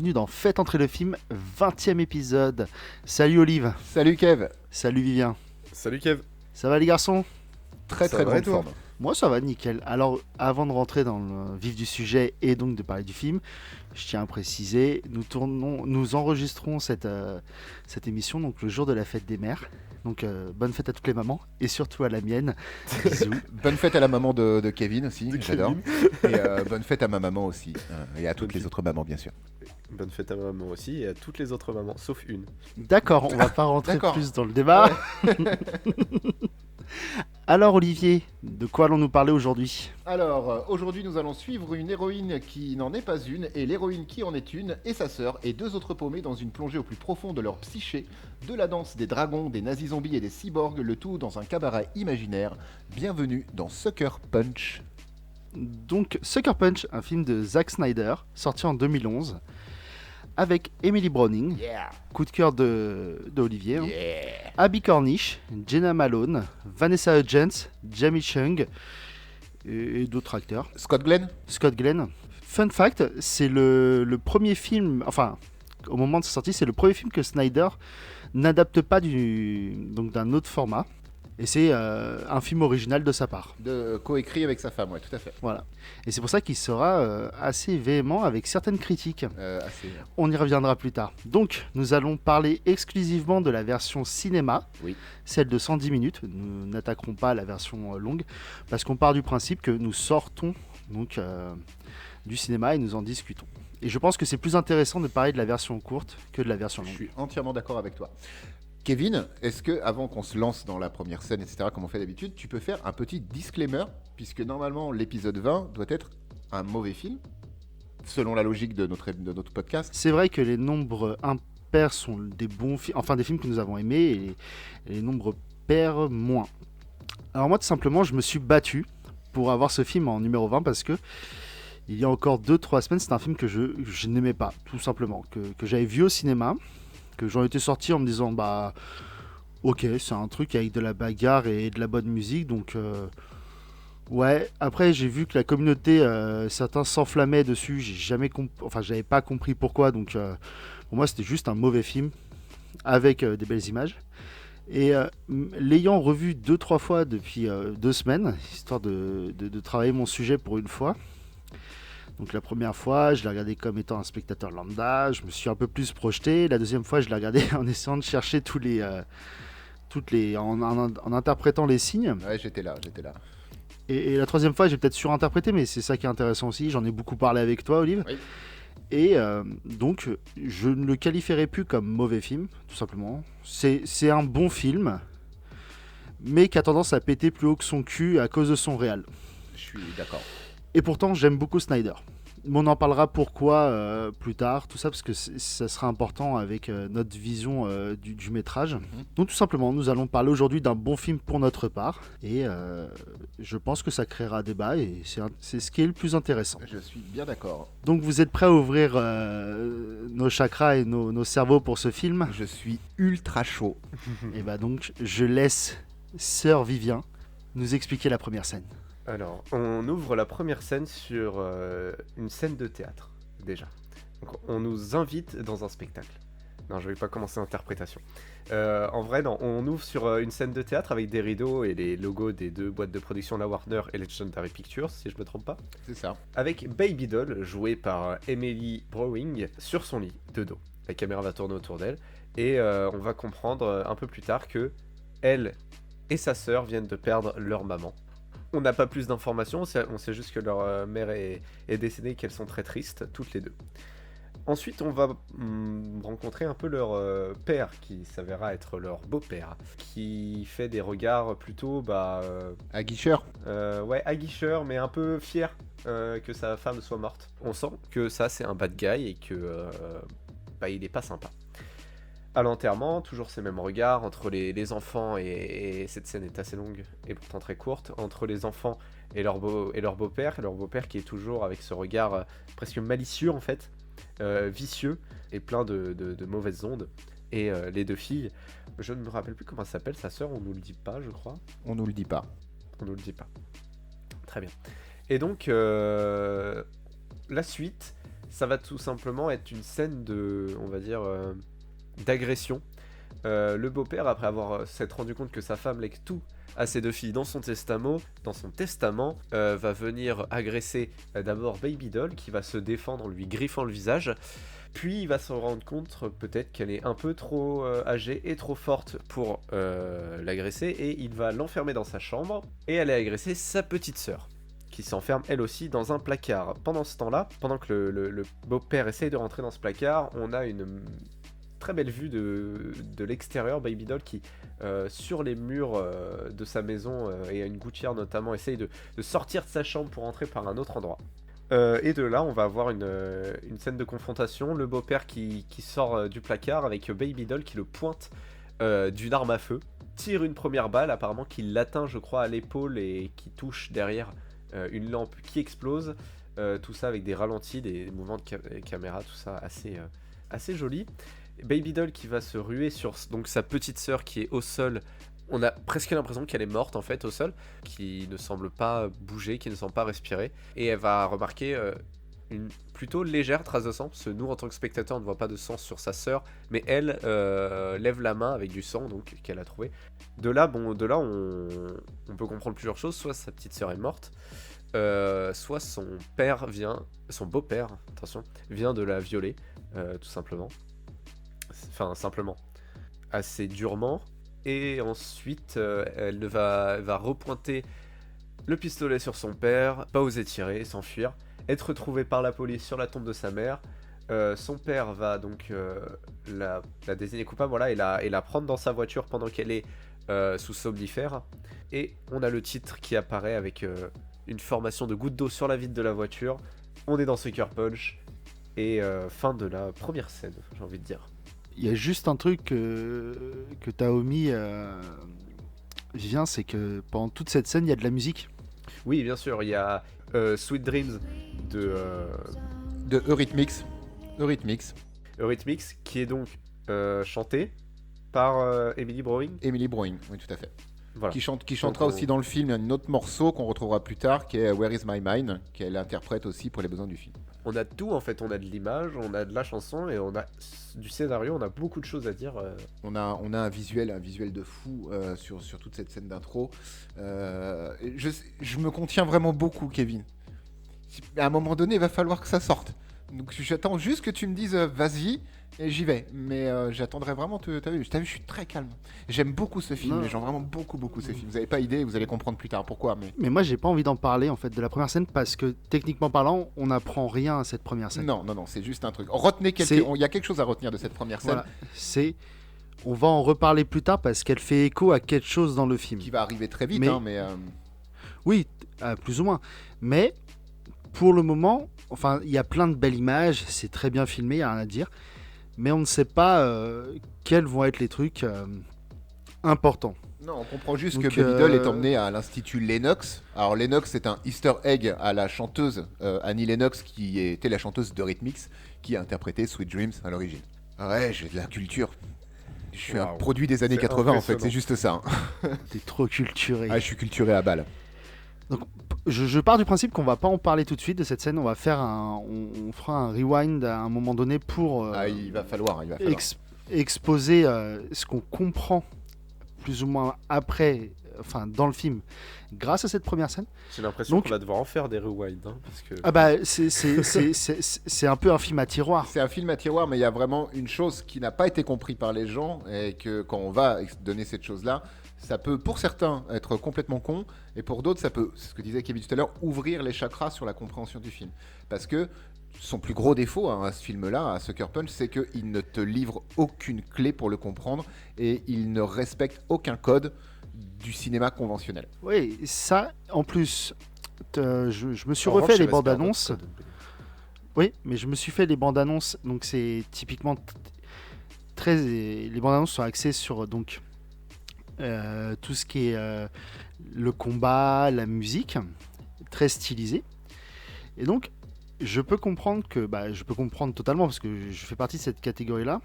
bienvenue dans Faites entrer le film, 20e épisode. Salut Olive. Salut Kev. Salut Vivien. Salut Kev. Ça va les garçons? Très Ça va grande et toi? forme. Moi ça va nickel. Alors avant de rentrer dans le vif du sujet et donc de parler du film, je tiens à préciser, nous enregistrons cette émission donc le jour de la fête des mères. Donc bonne fête à toutes les mamans et surtout à la mienne. Bisous. Bonne fête à la maman de Kevin aussi, De j'adore. Kevin. Et bonne fête à ma maman aussi. Et à toutes les autres mamans, bien sûr. Bonne fête à ma maman aussi et à toutes les autres mamans, sauf une. D'accord, on va pas rentrer D'accord. plus dans le débat. Alors Olivier, de quoi allons-nous parler aujourd'hui? Alors, aujourd'hui, nous allons suivre une héroïne qui n'en est pas une, et l'héroïne qui en est une, et sa sœur, et deux autres paumés dans une plongée au plus profond de leur psyché, de la danse des dragons, des nazis zombies et des cyborgs, le tout dans un cabaret imaginaire. Bienvenue dans Sucker Punch. Donc Sucker Punch, un film de Zack Snyder, sorti en 2011, avec Emily Browning, Yeah. coup de cœur de Olivier, hein. Abby Cornish, Jenna Malone, Vanessa Hudgens, Jamie Chung et d'autres acteurs. Scott Glenn. Scott Glenn. Fun fact, c'est le premier film, enfin, au moment de sa sortie, c'est le premier film que Snyder n'adapte pas d'un autre format. Et c'est un film original de sa part. Coécrit avec sa femme, ouais, tout à fait. Voilà. Et c'est pour ça qu'il sera assez véhément avec certaines critiques. Assez. On y reviendra plus tard. Donc, nous allons parler exclusivement de la version cinéma, Oui. celle de 110 minutes. Nous n'attaquerons pas la version longue, parce qu'on part du principe que nous sortons donc, du cinéma et nous en discutons. Et je pense que c'est plus intéressant de parler de la version courte que de la version Je longue. suis entièrement d'accord avec toi. Kevin, est-ce que, avant qu'on se lance dans la première scène, etc., comme on fait d'habitude, tu peux faire un petit disclaimer, puisque normalement l'épisode 20 doit être un mauvais film, selon la logique de notre podcast. C'est vrai que les nombres impairs sont des bons films, enfin des films que nous avons aimés, et les nombres pairs moins. Alors moi, tout simplement, je me suis battu pour avoir ce film en numéro 20 parce que il y a encore 2-3 semaines, c'est un film que je n'aimais pas, tout simplement, que j'avais vu au cinéma, que j'en étais sorti en me disant, bah, ok, c'est un truc avec de la bagarre et de la bonne musique, donc ouais. Après, j'ai vu que la communauté, certains s'enflammaient dessus, j'avais pas compris pourquoi, donc pour moi, c'était juste un mauvais film avec des belles images. Et l'ayant revu 2-3 fois depuis 2 semaines, histoire de travailler mon sujet pour une fois. Donc la première fois, je l'ai regardé comme étant un spectateur lambda, je me suis un peu plus projeté. La deuxième fois, je l'ai regardé en essayant de chercher en interprétant les signes. Ouais, j'étais là. Et la troisième fois, j'ai peut-être surinterprété, mais c'est ça qui est intéressant aussi. J'en ai beaucoup parlé avec toi, Olive. Oui. Et donc, je ne le qualifierais plus comme mauvais film, tout simplement. C'est un bon film, mais qui a tendance à péter plus haut que son cul à cause de son réal. Je suis d'accord. Et pourtant, j'aime beaucoup Snyder. Mais on en parlera pourquoi plus tard, tout ça, parce que ça sera important avec notre vision du métrage. Donc tout simplement, nous allons parler aujourd'hui d'un bon film pour notre part. Et je pense que ça créera débat, et c'est ce qui est le plus intéressant. Je suis bien d'accord. Donc vous êtes prêts à ouvrir nos chakras et nos cerveaux pour ce film? Je suis ultra chaud. Et bah donc, je laisse Sœur Vivien nous expliquer la première scène. Alors, on ouvre la première scène sur une scène de théâtre, déjà. Donc, on nous invite dans un spectacle. Non, je vais pas commencer l'interprétation. En vrai, non, on ouvre sur une scène de théâtre avec des rideaux et les logos des deux boîtes de production, la Warner et Legendary Pictures, si je me trompe pas. C'est ça. Avec Baby Doll, jouée par Emily Browning, sur son lit, de dos. La caméra va tourner autour d'elle, et on va comprendre un peu plus tard que elle et sa sœur viennent de perdre leur maman. On n'a pas plus d'informations, on sait juste que leur mère est décédée et qu'elles sont très tristes, toutes les deux. Ensuite, on va rencontrer un peu leur père, qui s'avérera être leur beau-père, qui fait des regards plutôt, Aguicheur. aguicheurs, mais un peu fier que sa femme soit morte. On sent que ça, c'est un bad guy et que il est pas sympa. À l'enterrement, toujours ces mêmes regards entre les enfants, et cette scène est assez longue et pourtant très courte, entre les enfants et leur beau-père, qui est toujours avec ce regard presque malicieux en fait, vicieux et plein de mauvaises ondes, et les deux filles, je ne me rappelle plus comment elle s'appelle, sa sœur, on nous le dit pas je crois. On nous le dit pas. On nous le dit pas. Très bien. Et donc, la suite, Ça va tout simplement être une scène de, on va dire, d'agression. Le beau-père, après avoir s'être rendu compte que sa femme lègue tout à ses 2 filles dans son testament, va venir agresser d'abord Baby Doll, qui va se défendre en lui griffant le visage. Puis il va se rendre compte peut-être qu'elle est un peu trop âgée et trop forte pour l'agresser, et il va l'enfermer dans sa chambre et aller agresser sa petite sœur, qui s'enferme elle aussi dans un placard. Pendant ce temps-là, pendant que le beau-père essaye de rentrer dans ce placard, on a une très belle vue de l'extérieur. Baby Doll qui, sur les murs de sa maison, et à une gouttière notamment, essaye de sortir de sa chambre pour entrer par un autre endroit. Et de là, on va avoir une scène de confrontation. Le beau-père qui sort du placard avec Baby Doll qui le pointe d'une arme à feu, tire une première balle, apparemment qui l'atteint, je crois, à l'épaule et qui touche derrière une lampe qui explose. Tout ça avec des ralentis, des mouvements de caméra, tout ça assez joli. Baby Doll qui va se ruer sur donc sa petite sœur qui est au sol. On a presque l'impression qu'elle est morte en fait au sol, qui ne semble pas bouger, qui ne semble pas respirer. Et elle va remarquer une plutôt légère trace de sang, parce que nous en tant que spectateurs on ne voit pas de sang sur sa sœur, mais elle lève la main avec du sang donc qu'elle a trouvé. De là on peut comprendre plusieurs choses. Soit sa petite sœur est morte, soit son beau-père, attention, vient de la violer, tout simplement. Enfin simplement, assez durement. Et ensuite, elle va repointer le pistolet sur son père, pas oser tirer, s'enfuir, être retrouvée par la police sur la tombe de sa mère. Son père va donc la désigner coupable, voilà, et la prendre dans sa voiture pendant qu'elle est sous somnifère. Et on a le titre qui apparaît avec une formation de gouttes d'eau sur la vitre de la voiture. On est dans Sucker Punch, et fin de la première scène, j'ai envie de dire. Il y a juste un truc que tu as omis, Vivien, c'est que pendant toute cette scène, il y a de la musique. Oui, bien sûr, il y a Sweet Dreams de Eurythmics. Eurythmics, qui est donc chanté par Emily Browning. Emily Browning, oui, tout à fait. Voilà. Qui chantera aussi dans le film un autre morceau qu'on retrouvera plus tard, qui est Where Is My Mind, qu'elle interprète aussi pour les besoins du film. On a tout en fait, on a de l'image, on a de la chanson et on a du scénario, on a beaucoup de choses à dire. On a un visuel de fou sur toute cette scène d'intro. Je me contiens vraiment beaucoup, Kevin. À un moment donné, il va falloir que ça sorte. Donc j'attends juste que tu me dises vas-y et j'y vais. Mais j'attendrai vraiment. T'as vu, je suis très calme. J'aime beaucoup ce film. J'aime vraiment beaucoup ce film. Vous n'avez pas idée, vous allez comprendre plus tard pourquoi. Mais moi, j'ai pas envie d'en parler en fait de la première scène parce que techniquement parlant, on n'apprend rien à cette première scène. Non, c'est juste un truc. Retenez il y a quelque chose à retenir de cette première scène. Voilà, on va en reparler plus tard parce qu'elle fait écho à quelque chose dans le film. Qui va arriver très vite, mais... Oui, plus ou moins. Mais pour le moment, enfin, il y a plein de belles images, c'est très bien filmé, il n'y a rien à dire. Mais on ne sait pas quels vont être les trucs importants. Non, on comprend juste que Baby Doll est emmenée à l'Institut Lennox. Alors Lennox, c'est un easter egg à la chanteuse Annie Lennox, qui était la chanteuse d'Eurythmics, qui a interprété Sweet Dreams à l'origine. Ouais, j'ai de la culture. Je suis un produit des années 80 en fait, c'est juste ça. T'es trop culturé. Ah, je suis culturé à balle. Donc, je pars du principe qu'on va pas en parler tout de suite de cette scène. On va faire on fera un rewind à un moment donné pour il va falloir. Exposer ce qu'on comprend plus ou moins après, enfin dans le film, grâce à cette première scène. J'ai l'impression qu'on va devoir en faire des rewinds, parce que... Ah bah c'est un peu un film à tiroir. C'est un film à tiroir, mais il y a vraiment une chose qui n'a pas été comprise par les gens, et que quand on va donner cette chose-là, ça peut pour certains être complètement con, et pour d'autres ça peut, c'est ce que disait Kevin tout à l'heure, ouvrir les chakras sur la compréhension du film. Parce que son plus gros défaut à ce film-là, à Sucker Punch, c'est qu'il ne te livre aucune clé pour le comprendre, et il ne respecte aucun code du cinéma conventionnel. Oui, ça, en plus, je me suis refait les bandes annonces. Oui, mais je me suis fait les bandes annonces, donc c'est typiquement les bandes annonces sont axées sur donc tout ce qui est le combat, la musique, très stylisé. Et donc, je peux comprendre totalement parce que je fais partie de cette catégorie-là.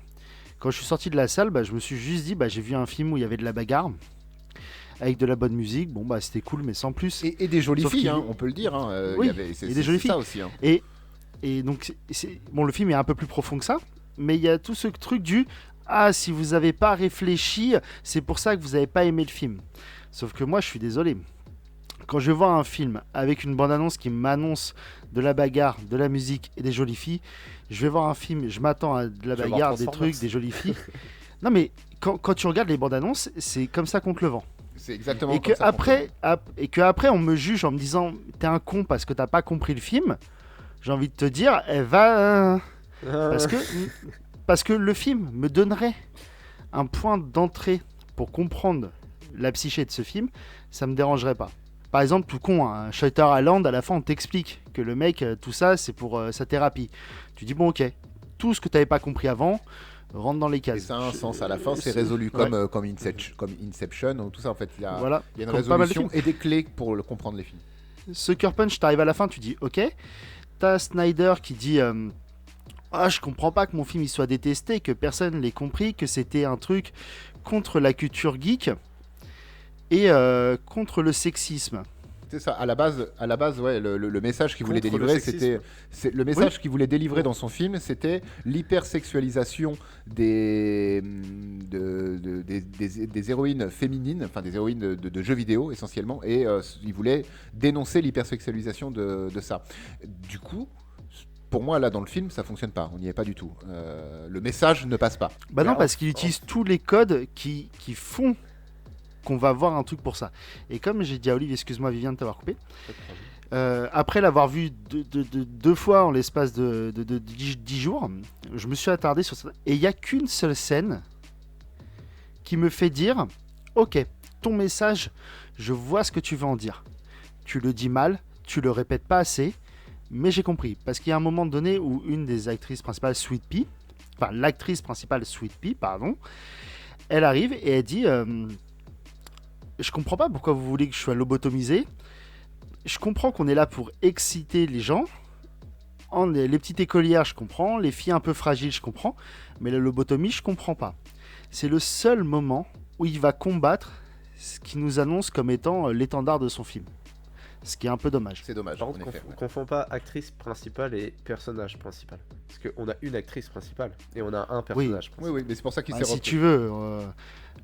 Quand je suis sorti de la salle, je me suis juste dit, j'ai vu un film où il y avait de la bagarre avec de la bonne musique. Bon, c'était cool, mais sans plus. Et des jolies filles, on peut le dire. Oui, et des jolies filles. Ça aussi. Et Et donc, bon, le film est un peu plus profond que ça, mais il y a tout ce truc du ah, si vous n'avez pas réfléchi, c'est pour ça que vous n'avez pas aimé le film. Sauf que moi, je suis désolé. Quand je vois un film avec une bande-annonce qui m'annonce de la bagarre, de la musique et des jolies filles, je vais voir un film, je m'attends à de la bagarre, des trucs, des jolies filles. Non, mais quand tu regardes les bandes-annonces, c'est comme ça qu'on te le vend. C'est exactement Et comme que ça. après, on me juge en me disant t'es un con parce que t'as pas compris le film. J'ai envie de te dire, elle va. Parce que le film me donnerait un point d'entrée pour comprendre la psyché de ce film, ça me dérangerait pas. Par exemple, tout con, un Shutter Island, à la fin, on t'explique que le mec, tout ça, c'est pour sa thérapie. Tu dis, bon, ok, tout ce que t'avais pas compris avant, rentre dans les Et cases. ça a un sens. À la fin, c'est résolu comme Inception ou tout ça. En fait, il y a une Comme pas mal de résolution et des clés pour comprendre les films. Sucker Punch, t'arrives à la fin, tu dis, ok. T'as Snyder qui dit ah, je comprends pas que mon film il soit détesté, que personne l'ait compris, que c'était un truc contre la culture geek et contre le sexisme. C'est ça. À la base, ouais, le message qu'il voulait Contre le délivrer, sexisme. le message qu'il voulait délivrer dans son film, c'était l'hypersexualisation des héroïnes féminines, enfin des héroïnes de jeux vidéo essentiellement, et il voulait dénoncer l'hypersexualisation de ça. Du coup, pour moi, là, dans le film, ça fonctionne pas. On n'y est pas du tout. Le message ne passe pas. Bah non, parce qu'il utilise tous les codes qui font qu'on va voir un truc pour ça. Et comme j'ai dit à Olive, excuse-moi Viviane de t'avoir coupé, après l'avoir vu deux fois en l'espace de 10 jours, je me suis attardé sur ça. Et il n'y a qu'une seule scène qui me fait dire ok, ton message, je vois ce que tu veux en dire. Tu le dis mal, tu le répètes pas assez, mais j'ai compris. Parce qu'il y a un moment donné où une des actrices principales, Sweet Pea, enfin l'actrice principale, Sweet Pea, pardon, elle arrive et elle dit je comprends pas pourquoi vous voulez que je sois lobotomisé. Je comprends qu'on est là pour exciter les gens. Les petites écolières, je comprends. Les filles un peu fragiles, je comprends. Mais la lobotomie, je comprends pas. C'est le seul moment où il va combattre ce qui nous annonce comme étant l'étendard de son film. Ce qui est un peu dommage. C'est dommage. Par en contre, effet, ouais. confond pas actrice principale et personnage principal. Parce qu'on a une actrice principale et on a un personnage principal. Oui, mais c'est pour ça qu'il s'est Si repris. tu veux,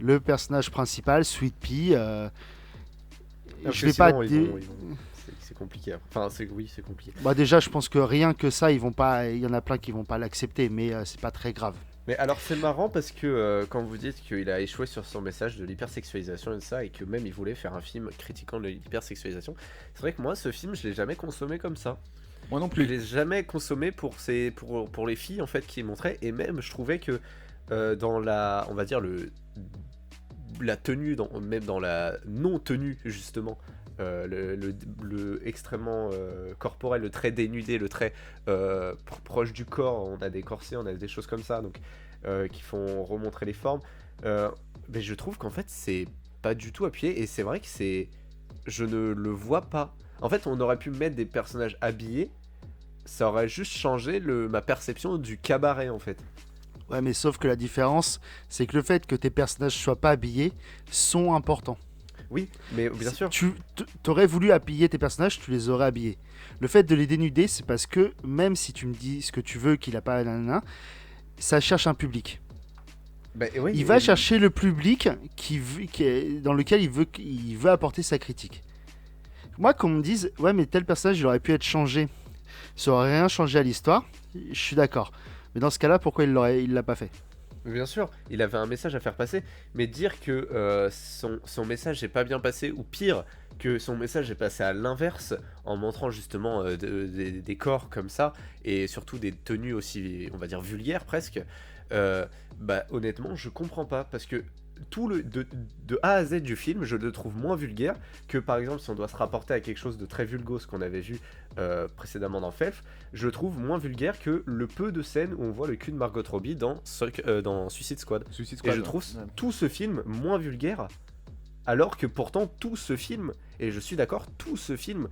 le personnage principal, Sweet Pea, Parce je que vais pas. sinon, ils vont- c'est compliqué. Enfin, c'est compliqué. Bah déjà, je pense que rien que ça, ils vont pas. Il y en a plein qui vont pas l'accepter, mais c'est pas très grave. Mais alors c'est marrant parce que quand vous dites qu'il a échoué sur son message de l'hypersexualisation et de ça, et que même il voulait faire un film critiquant l'hypersexualisation, c'est vrai que moi ce film je l'ai jamais consommé comme ça. Moi non Je plus. l'ai jamais consommé pour les filles en fait qui montraient, et même je trouvais que dans la, on va dire la tenue, même dans la non tenue justement, le extrêmement corporel, le trait dénudé, le trait proche du corps, on a des corsets, on a des choses comme ça, donc qui font remontrer les formes. Mais je trouve qu'en fait c'est pas du tout appuyé, et c'est vrai que je ne le vois pas. En fait, on aurait pu mettre des personnages habillés, ça aurait juste changé ma perception du cabaret en fait. Ouais, mais sauf que la différence, c'est que le fait que tes personnages soient pas habillés sont importants. Oui, mais bien sûr. Tu aurais voulu habiller tes personnages, tu les aurais habillés. Le fait de les dénuder, c'est parce que même si tu me dis ce que tu veux, qu'il a pas nanana, ça cherche un public. Bah, oui, Il va chercher le public dans lequel il veut apporter sa critique. Moi, qu'on me dise, ouais, mais tel personnage, il aurait pu être changé, ça aurait rien changé à l'histoire, je suis d'accord. Mais dans ce cas-là, pourquoi il l'a pas fait ? Bien sûr, il avait un message à faire passer, mais dire que son message n'est pas bien passé, ou pire, que son message est passé à l'inverse, en montrant justement des corps comme ça, et surtout des tenues aussi, on va dire, vulgaires presque, bah honnêtement, je comprends pas, parce que de A à Z du film, je le trouve moins vulgaire que par exemple si on doit se rapporter à quelque chose de très vulgose qu'on avait vu précédemment dans Felf, je le trouve moins vulgaire que le peu de scènes où on voit le cul de Margot Robbie dans Suicide Squad. Et je trouve tout ce film moins vulgaire, alors que pourtant tout ce film, et je suis d'accord, tout ce film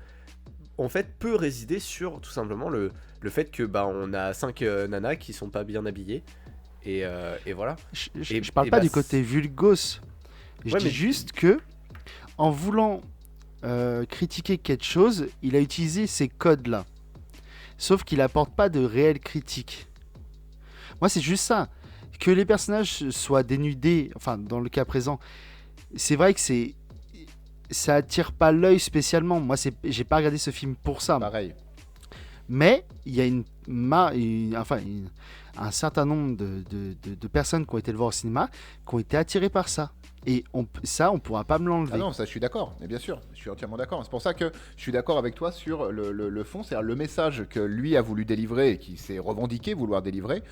en fait peut résider sur tout simplement le fait que bah on a 5 nanas qui sont pas bien habillées. Et voilà. Je parle pas du côté vulgose. Je dis juste que, en voulant critiquer quelque chose, il a utilisé ces codes-là. sauf qu'il apporte pas de réelle critique. Moi, c'est juste ça. Que les personnages soient dénudés, enfin, dans le cas présent, c'est vrai que ça attire pas l'œil spécialement. Moi, j'ai pas regardé ce film pour ça. Pareil. Mais il y a un certain nombre de personnes qui ont été le voir au cinéma, qui ont été attirées par ça. Et on pourra pas me l'enlever. Ah non, ça je suis d'accord, mais bien sûr, je suis entièrement d'accord. C'est pour ça que je suis d'accord avec toi sur le fond, c'est-à-dire le message que lui a voulu délivrer et qui s'est revendiqué vouloir délivrer.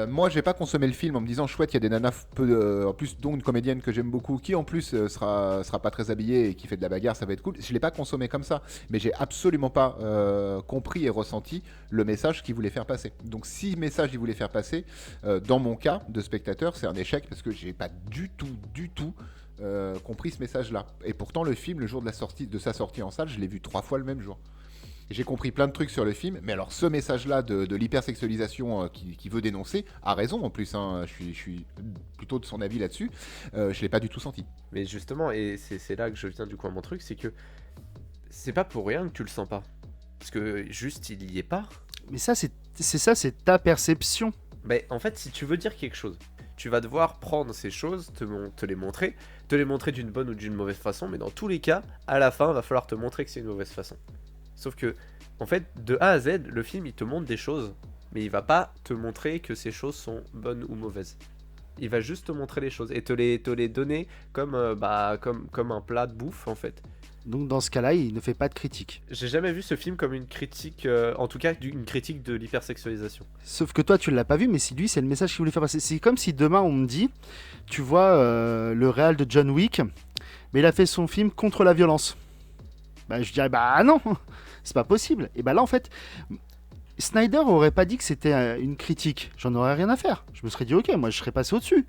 Moi, j'ai pas consommé le film en me disant chouette, il y a des nanas en plus, dont une comédienne que j'aime beaucoup, qui en plus sera pas très habillée et qui fait de la bagarre, ça va être cool. Je l'ai pas consommé comme ça, mais j'ai absolument pas compris et ressenti le message qu'il voulait faire passer. Donc, si message il voulait faire passer, dans mon cas de spectateur, c'est un échec parce que j'ai pas du tout compris ce message-là. Et pourtant, le film, le jour de sa sortie en salle, je l'ai vu 3 fois le même jour. J'ai compris plein de trucs sur le film, mais alors ce message-là de l'hypersexualisation qui veut dénoncer, a raison en plus, hein, je suis plutôt de son avis là-dessus, je l'ai pas du tout senti. Mais justement, et c'est là que je viens du coup à mon truc, c'est que c'est pas pour rien que tu le sens pas. Parce que juste, il y est pas. Mais ça, c'est ta perception. Mais en fait, si tu veux dire quelque chose, tu vas devoir prendre ces choses, te les montrer d'une bonne ou d'une mauvaise façon, mais dans tous les cas, à la fin, il va falloir te montrer que c'est une mauvaise façon. Sauf que, en fait, de A à Z, le film, il te montre des choses, mais il va pas te montrer que ces choses sont bonnes ou mauvaises. Il va juste te montrer les choses et te les donner comme un plat de bouffe, en fait. Donc dans ce cas-là, il ne fait pas de critique. J'ai jamais vu ce film comme une critique, en tout cas une critique de l'hypersexualisation. Sauf que toi, tu l'as pas vu, mais si lui, c'est le message qu'il voulait faire passer. C'est comme si demain, on me dit, tu vois, le réal de John Wick, mais il a fait son film contre la violence. Bah, je dirais, bah non, c'est pas possible. Et bah là, en fait, Snyder aurait pas dit que c'était une critique. J'en aurais rien à faire. Je me serais dit, ok, moi, je serais passé au-dessus.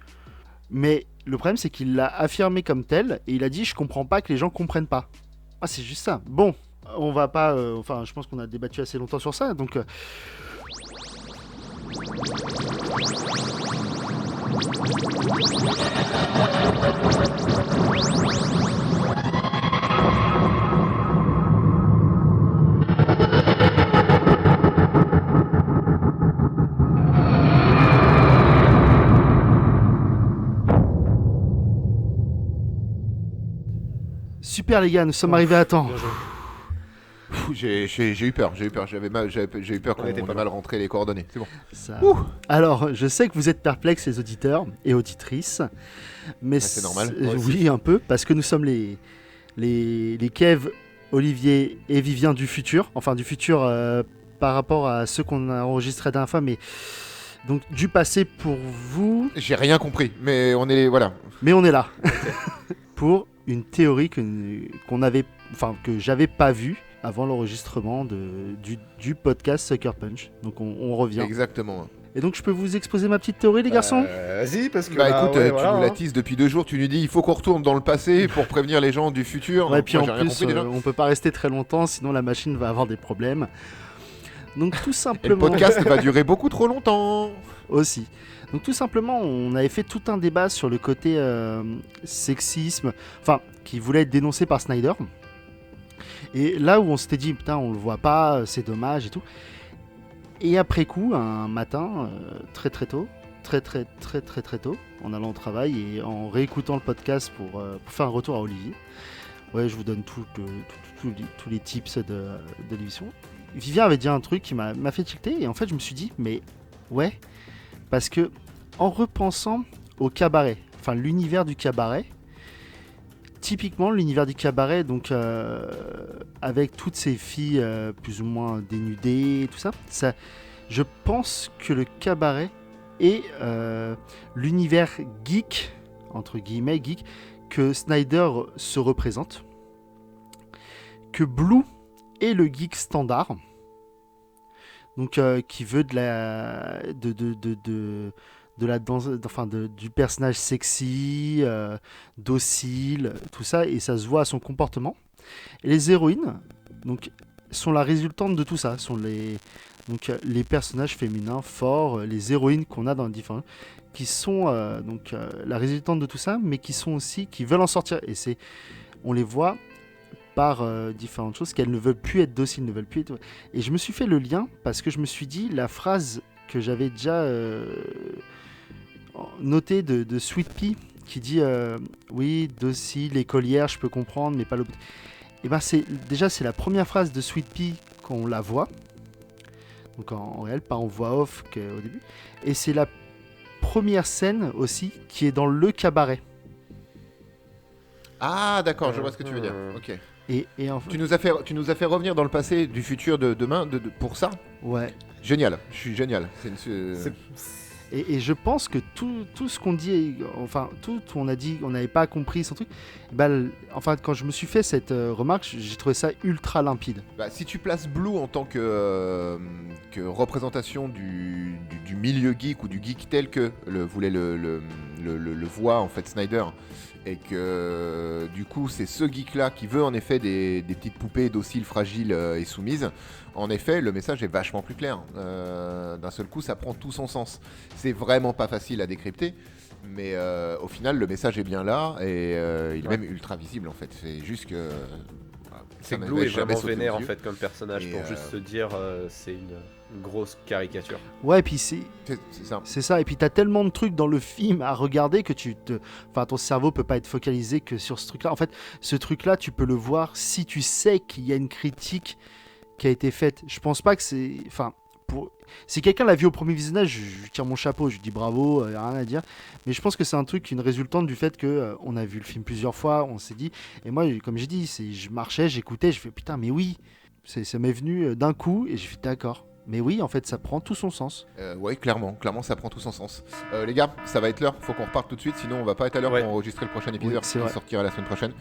Mais le problème, c'est qu'il l'a affirmé comme tel, et il a dit, je comprends pas que les gens comprennent pas. Ah, c'est juste ça. Bon, on va pas... je pense qu'on a débattu assez longtemps sur ça, donc... Super les gars, nous sommes arrivés à temps. J'ai eu peur, j'ai eu peur qu'on ait mal rentré les coordonnées, c'est bon. Ça... Alors, je sais que vous êtes perplexes les auditeurs et auditrices, mais c'est normal. Oui, un peu, parce que nous sommes les Kev, Olivier et Vivien du futur, enfin du futur par rapport à ceux qu'on a enregistrés la dernière fois, mais donc du passé pour vous. J'ai rien compris, mais on est voilà. Mais on est là pour une théorie que j'avais pas vue avant l'enregistrement du podcast Sucker Punch. Donc on revient. Exactement. Et donc je peux vous exposer ma petite théorie les garçons ? Vas-y, parce que... écoute, tu nous la teases depuis 2 jours, tu nous dis il faut qu'on retourne dans le passé pour prévenir les gens du futur. Ouais, et puis en plus, on peut pas rester très longtemps, sinon la machine va avoir des problèmes. Donc tout simplement... Et le podcast va durer beaucoup trop longtemps. Aussi. Donc tout simplement, on avait fait tout un débat sur le côté sexisme, enfin, qui voulait être dénoncé par Snyder. Et là où on s'était dit, putain, on le voit pas, c'est dommage et tout. Et après coup, un matin, très tôt, en allant au travail et en réécoutant le podcast pour faire un retour à Olivier. Ouais, je vous donne tous les tips de l'émission. Vivien avait dit un truc qui m'a fait tilter et en fait, je me suis dit, mais ouais, parce que en repensant au cabaret, enfin l'univers du cabaret, typiquement l'univers du cabaret, donc avec toutes ces filles plus ou moins dénudées, tout ça, je pense que le cabaret est l'univers geek, entre guillemets geek, que Snyder se représente, que Blue est le geek standard, donc qui veut de la danse, enfin du personnage sexy, docile, tout ça, et ça se voit à son comportement. Et les héroïnes, donc, sont la résultante de tout ça, sont les personnages féminins forts, les héroïnes qu'on a dans les différents, qui sont la résultante de tout ça, mais qui veulent en sortir. Et on les voit par différentes choses, qu'elles ne veulent plus être dociles, ne veulent plus être... Et je me suis fait le lien parce que je me suis dit, la phrase que j'avais déjà notée de Sweet Pea, qui dit oui, docile, écolière, je peux comprendre, mais pas l'autre. Et ben c'est la première phrase de Sweet Pea qu'on la voit, donc en réel, pas en voix off au début. Et c'est la première scène aussi qui est dans le cabaret. Ah d'accord, je vois ce que tu veux dire. Ok. Et en fait, Tu nous as fait revenir dans le passé du futur de demain pour ça. ouais. Génial, je suis génial. Et je pense que tout ce qu'on dit, enfin tout on a dit, on n'avait pas compris son truc. Enfin, quand je me suis fait cette remarque, j'ai trouvé ça ultra limpide. Bah, si tu places Blue en tant que représentation du milieu geek ou du geek tel que voulait le voit en fait Snyder, et que du coup c'est ce geek là qui veut en effet des petites poupées dociles, fragiles et soumises, en effet le message est vachement plus clair. D'un seul coup ça prend tout son sens. C'est vraiment pas facile à décrypter, mais au final le message est bien là et il est même ultra visible en fait. C'est juste que c'est que Blue est vraiment vénère en fait comme personnage, pour juste se dire c'est une grosse caricature. Ouais, et puis c'est ça. C'est ça, et puis t'as tellement de trucs dans le film à regarder que ton cerveau peut pas être focalisé que sur ce truc-là. En fait, ce truc-là, tu peux le voir si tu sais qu'il y a une critique qui a été faite. Je pense pas que c'est... Enfin, si quelqu'un l'a vu au premier visionnage, je tire mon chapeau, je dis bravo, y a rien à dire. Mais je pense que c'est un truc, une résultante du fait que on a vu le film plusieurs fois, on s'est dit... Et moi, comme j'ai dit, je marchais, j'écoutais, je fais putain, mais oui, ça m'est venu d'un coup, et je fais d'accord. Mais oui, en fait, ça prend tout son sens. Oui, clairement, ça prend tout son sens. Les gars, ça va être l'heure, faut qu'on reparte tout de suite, sinon on va pas être à l'heure pour enregistrer le prochain épisode qui sortira la semaine prochaine.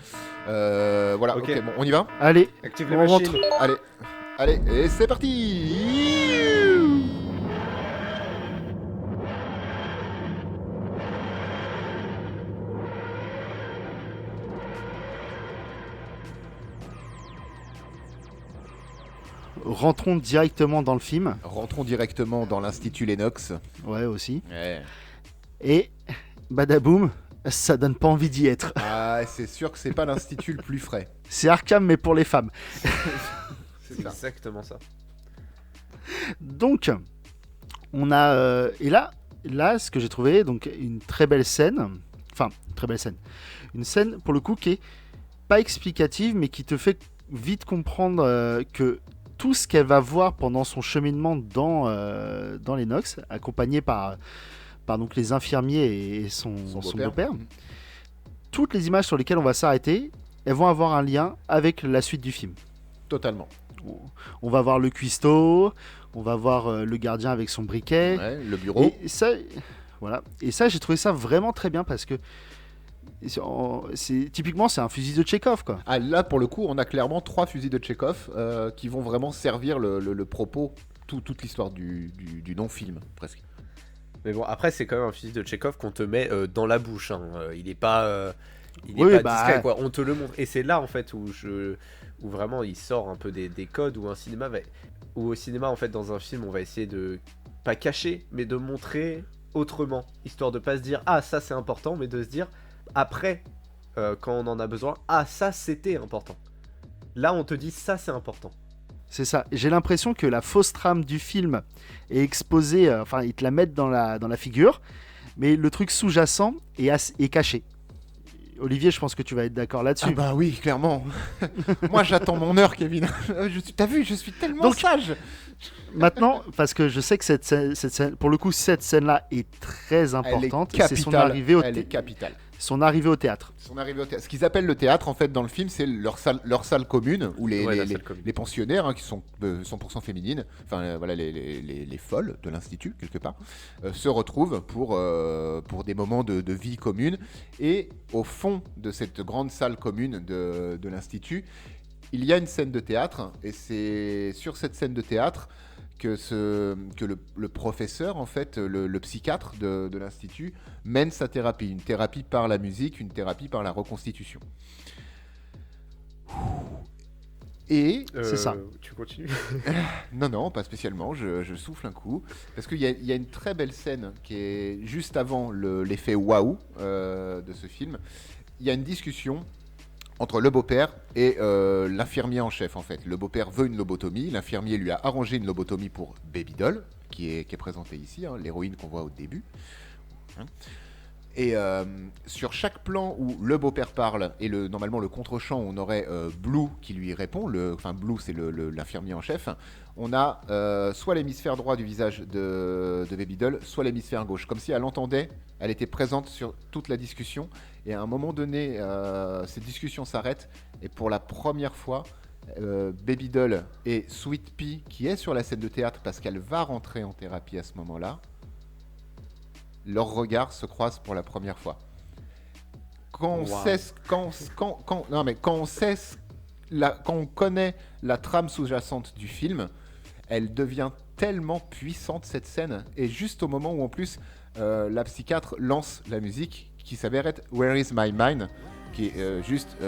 Voilà, ok, bon, on y va ? Allez, active les machines. Allez, et c'est parti ! rentrons directement dans le film. Rentrons directement dans l'Institut Lennox. Ouais, aussi. Ouais. Et badaboum, ça donne pas envie d'y être. Ah, c'est sûr que c'est pas l'Institut le plus frais. C'est Arkham, mais pour les femmes. C'est exactement ça. Donc, on a... et là, ce que j'ai trouvé, donc une très belle scène. Enfin, très belle scène. Une scène, pour le coup, qui est pas explicative, mais qui te fait vite comprendre que tout ce qu'elle va voir pendant son cheminement dans Lennox, accompagnée par donc les infirmiers et son beau-père, toutes les images sur lesquelles on va s'arrêter, elles vont avoir un lien avec la suite du film. Totalement. On va voir le cuistot, on va voir le gardien avec son briquet, le bureau. Et ça, voilà. Et ça, j'ai trouvé ça vraiment très bien parce que typiquement c'est un fusil de Tchekhov, quoi. Ah, là pour le coup on a clairement 3 fusils de Tchekhov qui vont vraiment servir le propos, toute l'histoire du non-film presque. Mais bon, après c'est quand même un fusil de Tchekhov qu'on te met dans la bouche, hein. Il est pas discret, quoi. On te le montre, et c'est là en fait où vraiment il sort un peu des codes, où au cinéma en fait dans un film on va essayer de pas cacher mais de montrer autrement, histoire de pas se dire ah ça c'est important, mais de se dire après, quand on en a besoin, ah ça c'était important. Là on te dit ça c'est important. C'est ça. J'ai l'impression que la fausse trame du film est exposée, enfin ils te la mettent dans la figure, mais le truc sous-jacent est caché. Olivier, je pense que tu vas être d'accord là-dessus. Ah bah oui, clairement. Moi j'attends mon heure, Kevin. T'as vu, je suis tellement sage. Maintenant, parce que je sais que cette scène, pour le coup, cette scène-là est très importante. Elle est capitale. C'est son arrivée au capitale. Son arrivée au théâtre. Ce qu'ils appellent le théâtre, en fait, dans le film, c'est leur salle commune, où les pensionnaires, hein, qui sont 100% féminines, enfin voilà, les folles de l'Institut, quelque part, se retrouvent pour des moments de vie commune. Et au fond de cette grande salle commune de l'Institut, il y a une scène de théâtre, et c'est sur cette scène de théâtre que le professeur, en fait, le psychiatre de l'Institut, mène sa thérapie. Une thérapie par la musique, une thérapie par la reconstitution. Et... c'est ça. Tu continues? Non, pas spécialement, je souffle un coup. Parce qu'il y a une très belle scène qui est juste avant l'effet waouh de ce film. Il y a une discussion entre le beau-père et l'infirmier en chef en fait. Le beau-père veut une lobotomie, l'infirmier lui a arrangé une lobotomie pour Baby Doll, qui est présentée ici, hein, l'héroïne qu'on voit au début. Hein. Et sur chaque plan où le beau-père parle et normalement le contre-champ, on aurait Blue qui lui répond. Blue, c'est l'infirmier en chef. On a soit l'hémisphère droit du visage de Baby Doll, soit l'hémisphère gauche. Comme si elle entendait, elle était présente sur toute la discussion. Et à un moment donné, cette discussion s'arrête. Et pour la première fois, Baby Doll et Sweet Pea, qui est sur la scène de théâtre parce qu'elle va rentrer en thérapie à ce moment-là, leurs regards se croisent pour la première fois. Quand on connaît la trame sous-jacente du film, elle devient tellement puissante cette scène, et juste au moment où en plus la psychiatre lance la musique qui s'avère être Where Is My Mind, qui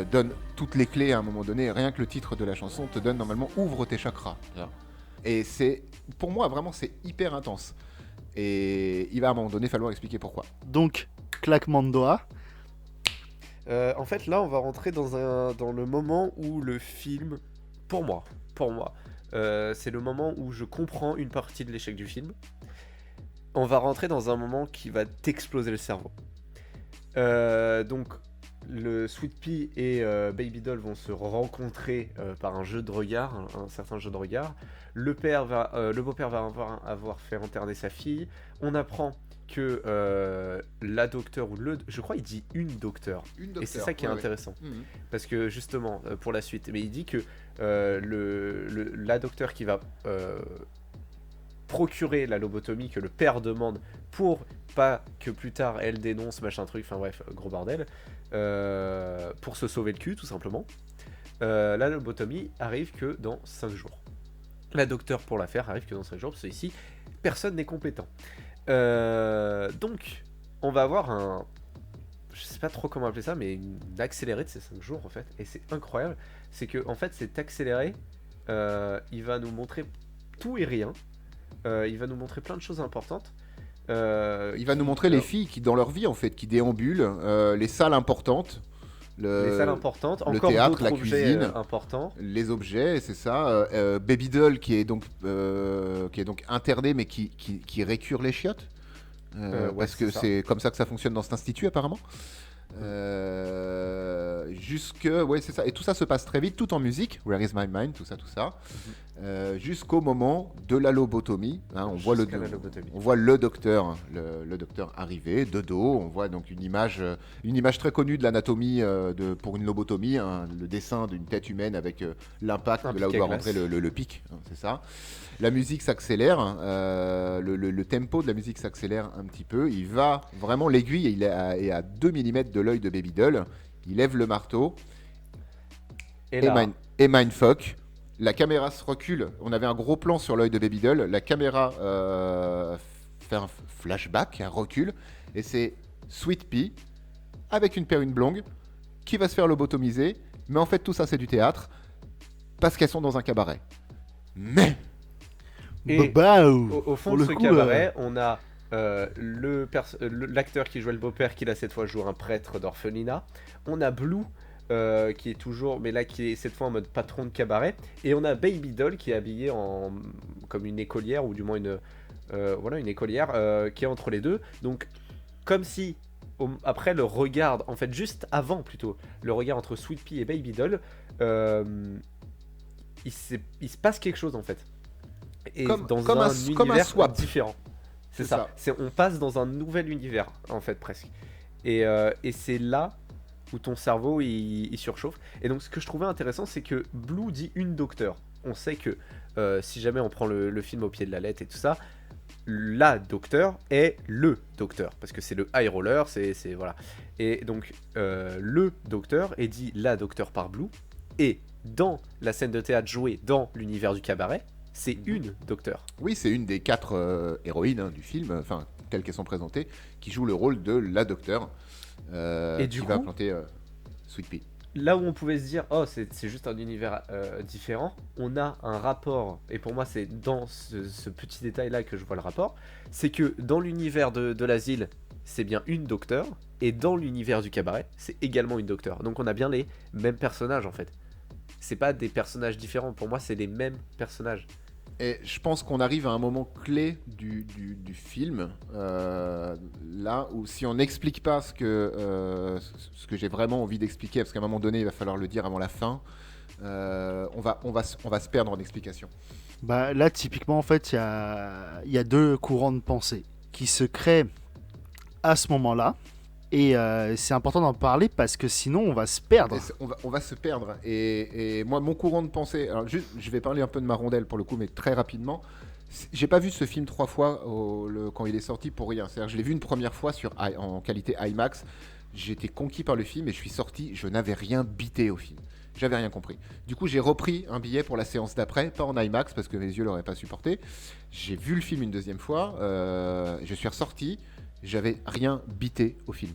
donne toutes les clés à un moment donné. Rien que le titre de la chanson te donne normalement ouvre tes chakras. Et c'est, pour moi vraiment, c'est hyper intense. Et il va à un moment donné falloir expliquer pourquoi. Donc, claquement de doigts. En fait, là, on va rentrer dans le moment où le film, pour moi, c'est le moment où je comprends une partie de l'échec du film. On va rentrer dans un moment qui va t'exploser le cerveau. Donc, le Sweet Pea et Baby Doll vont se rencontrer par un jeu de regard, un certain jeu de regard. Le beau-père va avoir fait interner sa fille. On apprend que la docteure je crois il dit une docteure. Et c'est ça qui est intéressant. Parce que justement, pour la suite, mais il dit que la docteure qui va procurer la lobotomie que le père demande pour pas que plus tard elle dénonce machin truc, enfin bref, gros bordel, pour se sauver le cul tout simplement. La lobotomie arrive que dans 5 jours. La docteure pour la faire arrive que dans 5 jours, parce que ici, personne n'est compétent. Donc, on va avoir je sais pas trop comment appeler ça, mais une accélérée de ces 5 jours en fait. Et c'est incroyable, c'est que en fait cet accéléré, il va nous montrer tout et rien. Il va nous montrer plein de choses importantes. Il va nous montrer les filles qui, dans leur vie en fait, qui déambulent, les salles importantes. Les salles importantes, le encore théâtre, la objets cuisine, importants. Les objets, c'est ça. Baby Doll qui est donc interné mais qui récure les chiottes. Parce que c'est comme ça que ça fonctionne dans cet institut apparemment. C'est ça. Et tout ça se passe très vite, tout en musique. Where is my mind, tout ça. Jusqu'au moment de la lobotomie. Hein, on voit le docteur, le docteur arriver de dos. On voit donc une image très connue de l'anatomie pour une lobotomie, hein, le dessin d'une tête humaine avec l'impact de là où doit rentrer le pic. Hein, c'est ça. La musique s'accélère, le tempo de la musique s'accélère un petit peu. Il va vraiment, l'aiguille est à 2 mm de l'œil de Baby Doll. Il lève le marteau. Et mindfuck. La caméra se recule. On avait un gros plan sur l'œil de Baby Doll. La caméra fait un flashback, un recul. Et c'est Sweet Pea, avec une perruque blonde, qui va se faire lobotomiser. Mais en fait, tout ça, c'est du théâtre. Parce qu'elles sont dans un cabaret. Mais... Et au fond de ce cabaret, on a l'acteur qui jouait le beau-père qui là cette fois joue un prêtre d'orphelinat. On a Blue qui est toujours, mais là qui est cette fois en mode patron de cabaret. Et on a Baby Doll qui est habillée comme une écolière, ou du moins une écolière qui est entre les deux. Donc comme si après le regard, en fait juste avant plutôt, le regard entre Sweet Pea et Baby Doll, il se passe quelque chose en fait. Et dans un univers différent. C'est ça. On passe dans un nouvel univers, en fait, presque. Et c'est là où ton cerveau, il surchauffe. Et donc, ce que je trouvais intéressant, c'est que Blue dit une docteure. On sait que, si jamais on prend le film au pied de la lettre et tout ça, la docteure est le docteur. Parce que c'est le high roller, c'est voilà. Et donc, le docteur est dit la docteure par Blue. Et dans la scène de théâtre jouée dans l'univers du cabaret, c'est une docteure. Oui, c'est une des 4 héroïnes du film, enfin, telles qu'elles sont présentées, qui joue le rôle de la docteure et qui va planter Sweet Pea. Là où on pouvait se dire, oh, c'est juste un univers différent, on a un rapport, et pour moi, c'est dans ce petit détail-là que je vois le rapport, c'est que dans l'univers de l'asile, c'est bien une docteure, et dans l'univers du cabaret, c'est également une docteure. Donc on a bien les mêmes personnages en fait. C'est pas des personnages différents, pour moi c'est les mêmes personnages. Et je pense qu'on arrive à un moment clé du film, là où si on n'explique pas ce que j'ai vraiment envie d'expliquer, parce qu'à un moment donné il va falloir le dire avant la fin, on va se perdre en explication. Bah, là, typiquement, en fait, il y a deux courants de pensée qui se créent à ce moment-là. Et c'est important d'en parler parce que sinon, on va se perdre. On va se perdre. Et moi, mon courant de pensée, alors juste, je vais parler un peu de ma rondelle pour le coup, mais très rapidement. J'ai pas vu ce film 3 fois quand il est sorti pour rien. C'est-à-dire, je l'ai vu une première fois en qualité IMAX. J'étais conquis par le film et je suis sorti, je n'avais rien bité au film. J'avais rien compris. Du coup, j'ai repris un billet pour la séance d'après, pas en IMAX parce que mes yeux l'auraient pas supporté. J'ai vu le film une deuxième fois, je suis ressorti, j'avais rien bité au film.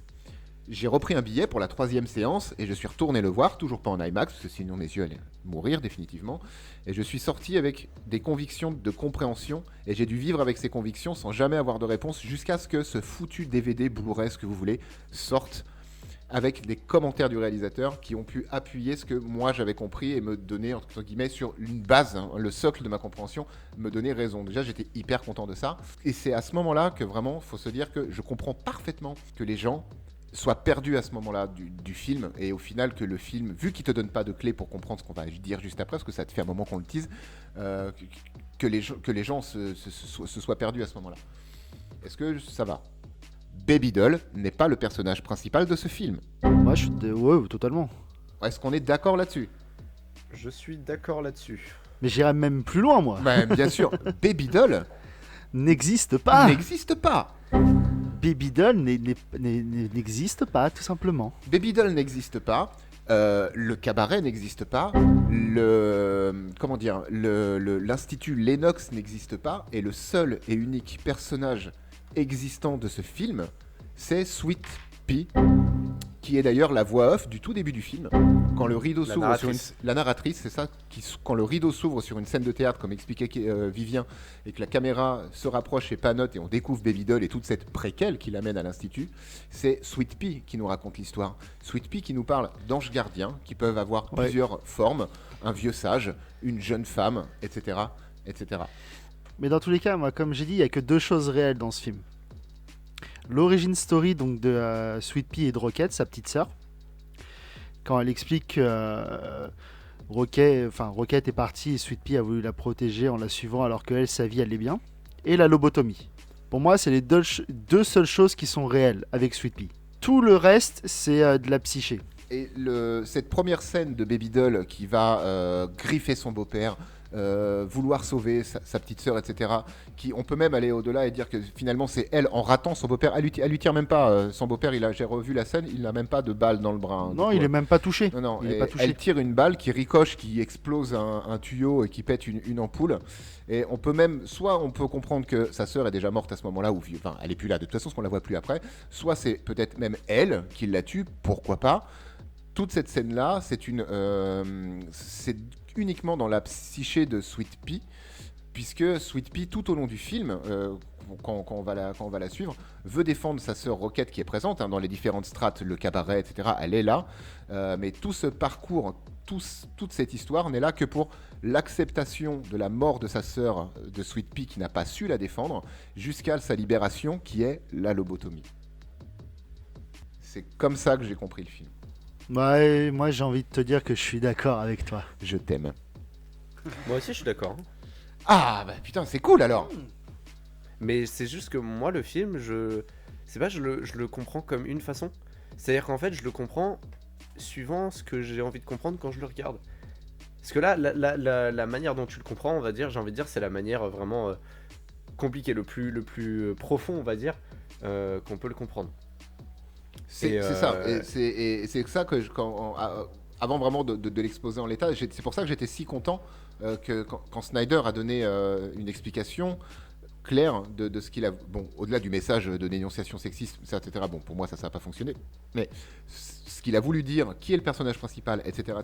J'ai repris un billet pour la troisième séance et je suis retourné le voir, toujours pas en IMAX, parce que sinon mes yeux allaient mourir définitivement. Et je suis sorti avec des convictions de compréhension et j'ai dû vivre avec ces convictions sans jamais avoir de réponse jusqu'à ce que ce foutu DVD, Blu-ray, ce que vous voulez, sorte avec des commentaires du réalisateur qui ont pu appuyer ce que moi j'avais compris et me donner, entre guillemets, sur une base, hein, le socle de ma compréhension, me donner raison. Déjà, j'étais hyper content de ça. Et c'est à ce moment-là que vraiment, il faut se dire que je comprends parfaitement que les gens soient perdus à ce moment-là du film. Et au final, que le film, vu qu'il ne te donne pas de clé pour comprendre ce qu'on va dire juste après, parce que ça te fait un moment qu'on le tease, que les gens se soient perdus à ce moment-là. Est-ce que ça va ? Baby Doll n'est pas le personnage principal de ce film. Moi, ouais, totalement. Est-ce qu'on est d'accord là-dessus ? Je suis d'accord là-dessus. Mais j'irais même plus loin, moi. Bah, bien sûr, Baby Doll n'existe pas. N'existe pas. Baby Doll n'existe pas, tout simplement. Baby Doll n'existe pas. Le cabaret n'existe pas. L'institut Lennox n'existe pas. Et le seul et unique personnage existant de ce film, c'est Sweet Pea, qui est d'ailleurs la voix off du tout début du film. Quand le rideau s'ouvre sur la narratrice, c'est ça, quand le rideau s'ouvre sur une scène de théâtre, comme expliquait Vivien, et que la caméra se rapproche et panote et on découvre Baby Doll et toute cette préquelle qui l'amène à l'institut, c'est Sweet Pea qui nous raconte l'histoire. Sweet Pea qui nous parle d'anges gardiens qui peuvent avoir plusieurs formes, un vieux sage, une jeune femme, etc., etc. Mais dans tous les cas, moi, comme j'ai dit, il n'y a que deux choses réelles dans ce film. L'origin story donc, de Sweet Pea et de Rocket, sa petite sœur. Quand elle explique que Rocket est partie et Sweet Pea a voulu la protéger en la suivant alors qu'elle, sa vie, allait bien. Et la lobotomie. Pour moi, c'est les deux seules choses qui sont réelles avec Sweet Pea. Tout le reste, c'est de la psyché. Et cette première scène de Baby Doll qui va griffer son beau-père, vouloir sauver sa petite sœur, etc. On peut même aller au-delà et dire que finalement c'est elle, en ratant son beau-père, elle lui tire même pas son beurre. J'ai revu la scène, il n'a même pas de balle dans le bras. Non, il est même pas touché. Non, il est pas touché. Elle tire une balle qui ricoche, qui explose un tuyau et qui pète une ampoule. Et on peut comprendre que sa sœur est déjà morte à ce moment-là, enfin elle est plus là, de toute façon parce qu'on la voit plus après. Soit c'est peut-être même elle qui la tue, pourquoi pas. Toute cette scène-là, c'est uniquement dans la psyché de Sweet Pea, puisque Sweet Pea, tout au long du film, quand on va la suivre, veut défendre sa sœur Rocket qui est présente dans les différentes strates, le cabaret, etc. Elle est là, mais tout ce parcours, toute cette histoire n'est là que pour l'acceptation de la mort de sa sœur, de Sweet Pea, qui n'a pas su la défendre, jusqu'à sa libération, qui est la lobotomie. C'est comme ça que j'ai compris le film. Ouais, moi j'ai envie de te dire que je suis d'accord avec toi. Je t'aime. Moi aussi je suis d'accord. Ah bah putain, c'est cool alors. Mais c'est juste que moi le film, je le comprends comme une façon. C'est-à-dire qu'en fait je le comprends suivant ce que j'ai envie de comprendre quand je le regarde. Parce que là, la manière dont tu le comprends, on va dire, j'ai envie de dire, c'est la manière vraiment compliquée, le plus profond, on va dire, qu'on peut le comprendre. C'est ça. Et c'est ça que avant vraiment de l'exposer en l'état, c'est pour ça que j'étais si content que quand Snyder a donné une explication, clair de ce qu'il a. Bon, au-delà du message de dénonciation sexiste, ça, etc. Bon, pour moi, ça n'a pas fonctionné. Mais ce qu'il a voulu dire, qui est le personnage principal, etc.,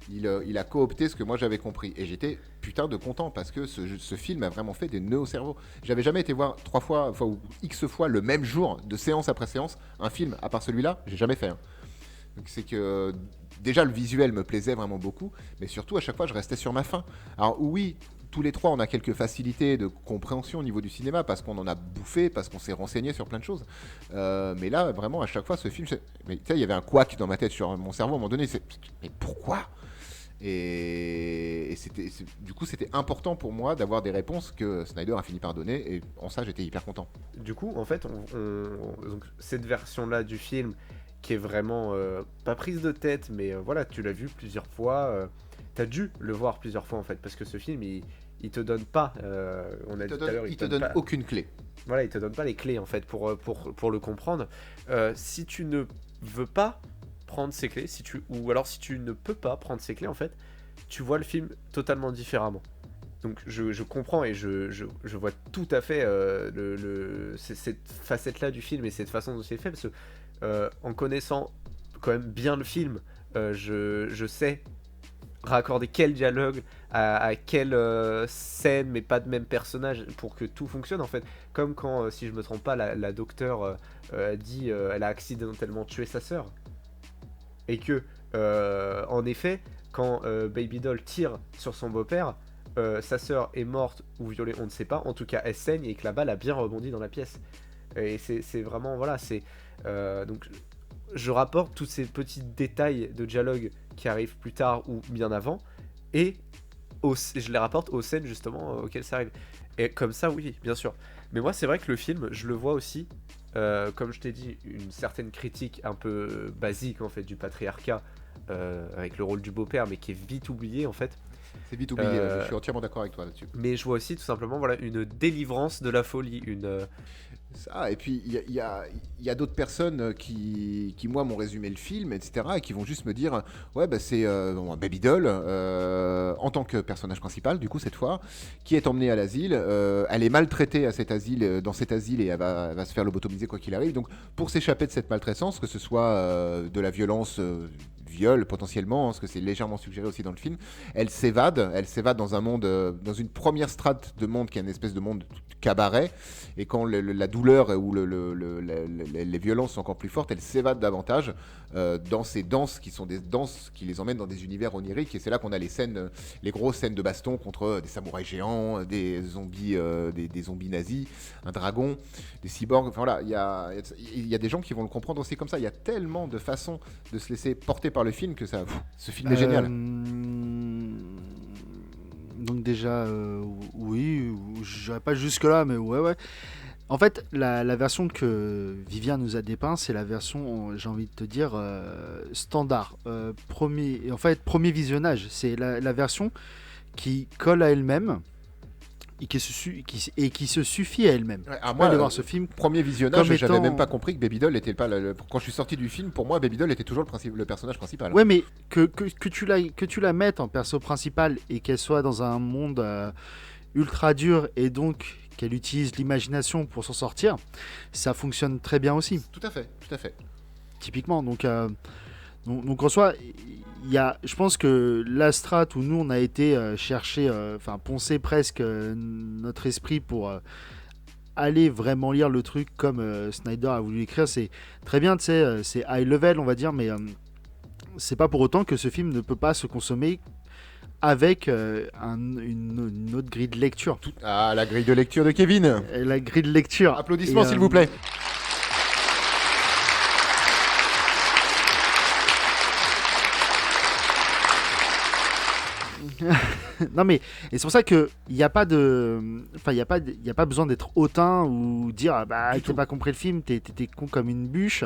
il a coopté ce que moi j'avais compris. Et j'étais putain de content parce que ce film a vraiment fait des nœuds au cerveau. J'avais jamais été voir 3 fois, ou X fois le même jour, de séance après séance, un film, à part celui-là, j'ai jamais fait. Hein. Donc c'est que déjà le visuel me plaisait vraiment beaucoup, mais surtout à chaque fois je restais sur ma faim. Alors oui, tous les trois on a quelques facilités de compréhension au niveau du cinéma parce qu'on en a bouffé, parce qu'on s'est renseigné sur plein de choses. Mais là vraiment à chaque fois ce film, mais tu sais, il y avait un couac dans ma tête, sur mon cerveau à un moment donné. Mais pourquoi? Et du coup c'était important pour moi d'avoir des réponses que Snyder a fini par donner, et en ça j'étais hyper content. Du coup, en fait, donc, cette version-là du film qui est vraiment pas prise de tête, mais voilà, tu l'as vu plusieurs fois, t'as dû le voir plusieurs fois en fait, parce que ce film, il te donne pas, on a dit tout à l'heure, il te donne pas, aucune clé. voilà, il te donne pas les clés en fait pour le comprendre. Si tu ne veux pas prendre ces clés, ou alors si tu ne peux pas prendre ces clés en fait, tu vois le film totalement différemment. Donc je comprends et je vois tout à fait cette facette-là du film et cette façon dont c'est fait, parce que en connaissant quand même bien le film, je sais raccorder quel dialogue à quelle scène, mais pas de même personnage, pour que tout fonctionne en fait. Comme quand, si je me trompe pas, la docteure dit elle a accidentellement tué sa sœur. Et que, en effet, quand Baby Doll tire sur son beau-père, sa sœur est morte ou violée, on ne sait pas. En tout cas, elle saigne et que la balle a bien rebondi dans la pièce. Et c'est vraiment, voilà, c'est... donc, je rapporte tous ces petits détails de dialogue qui arrivent plus tard ou bien avant, et je les rapporte aux scènes justement auxquelles ça arrive. Et comme ça, oui, bien sûr. Mais moi, c'est vrai que le film, je le vois aussi, comme je t'ai dit, une certaine critique un peu basique en fait du patriarcat, avec le rôle du beau-père, mais qui est vite oublié en fait. C'est vite oublié, je suis entièrement d'accord avec toi là-dessus. Mais je vois aussi tout simplement, voilà, une délivrance de la folie, Ça, et puis il y a d'autres personnes qui moi m'ont résumé le film, etc., et qui vont juste me dire ouais bah c'est Baby Doll en tant que personnage principal du coup cette fois, qui est emmenée à l'asile, elle est maltraitée à cet asile, dans cet asile, et elle va se faire lobotomiser quoi qu'il arrive. Donc pour s'échapper de cette maltraitance, que ce soit de la violence, viol potentiellement, parce que c'est légèrement suggéré aussi dans le film, elle s'évade dans un monde, dans une première strate de monde qui est une espèce de monde cabaret, et quand la douleur ou les violences sont encore plus fortes, elle s'évade davantage dans ces danses qui sont des danses qui les emmènent dans des univers oniriques, et c'est là qu'on a les scènes, les grosses scènes de baston contre des samouraïs géants, des zombies, des zombies nazis, un dragon, des cyborgs. Enfin voilà, il y a des gens qui vont le comprendre aussi comme ça. Il y a tellement de façons de se laisser porter par le film que ça, ce film est génial. Donc déjà, oui, j'irai pas jusque là, mais ouais. En fait, la version que Vivien nous a dépeint, c'est la version, j'ai envie de te dire, standard. Premier visionnage. C'est la version qui colle à elle-même et qui se suffit à elle-même. Ouais, moi, de voir ce film, premier visionnage, j'avais même pas compris que Baby Doll était pas quand je suis sorti du film, pour moi Baby Doll était toujours le personnage principal. Ouais, mais que tu la mettes en perso principal et qu'elle soit dans un monde ultra dur, et donc qu'elle utilise l'imagination pour s'en sortir, ça fonctionne très bien aussi. Tout à fait. Typiquement, donc en soi, je pense que la strat où nous on a été chercher, poncer presque notre esprit pour aller vraiment lire le truc comme Snyder a voulu l'écrire, c'est très bien, tu sais, c'est high level on va dire, mais c'est pas pour autant que ce film ne peut pas se consommer avec une autre grille de lecture. La grille de lecture de Kevin. La grille de lecture. Applaudissements s'il vous plaît. Non mais, et c'est pour ça que il y a pas besoin d'être hautain ou dire bah t'as pas compris le film, t'es con comme une bûche.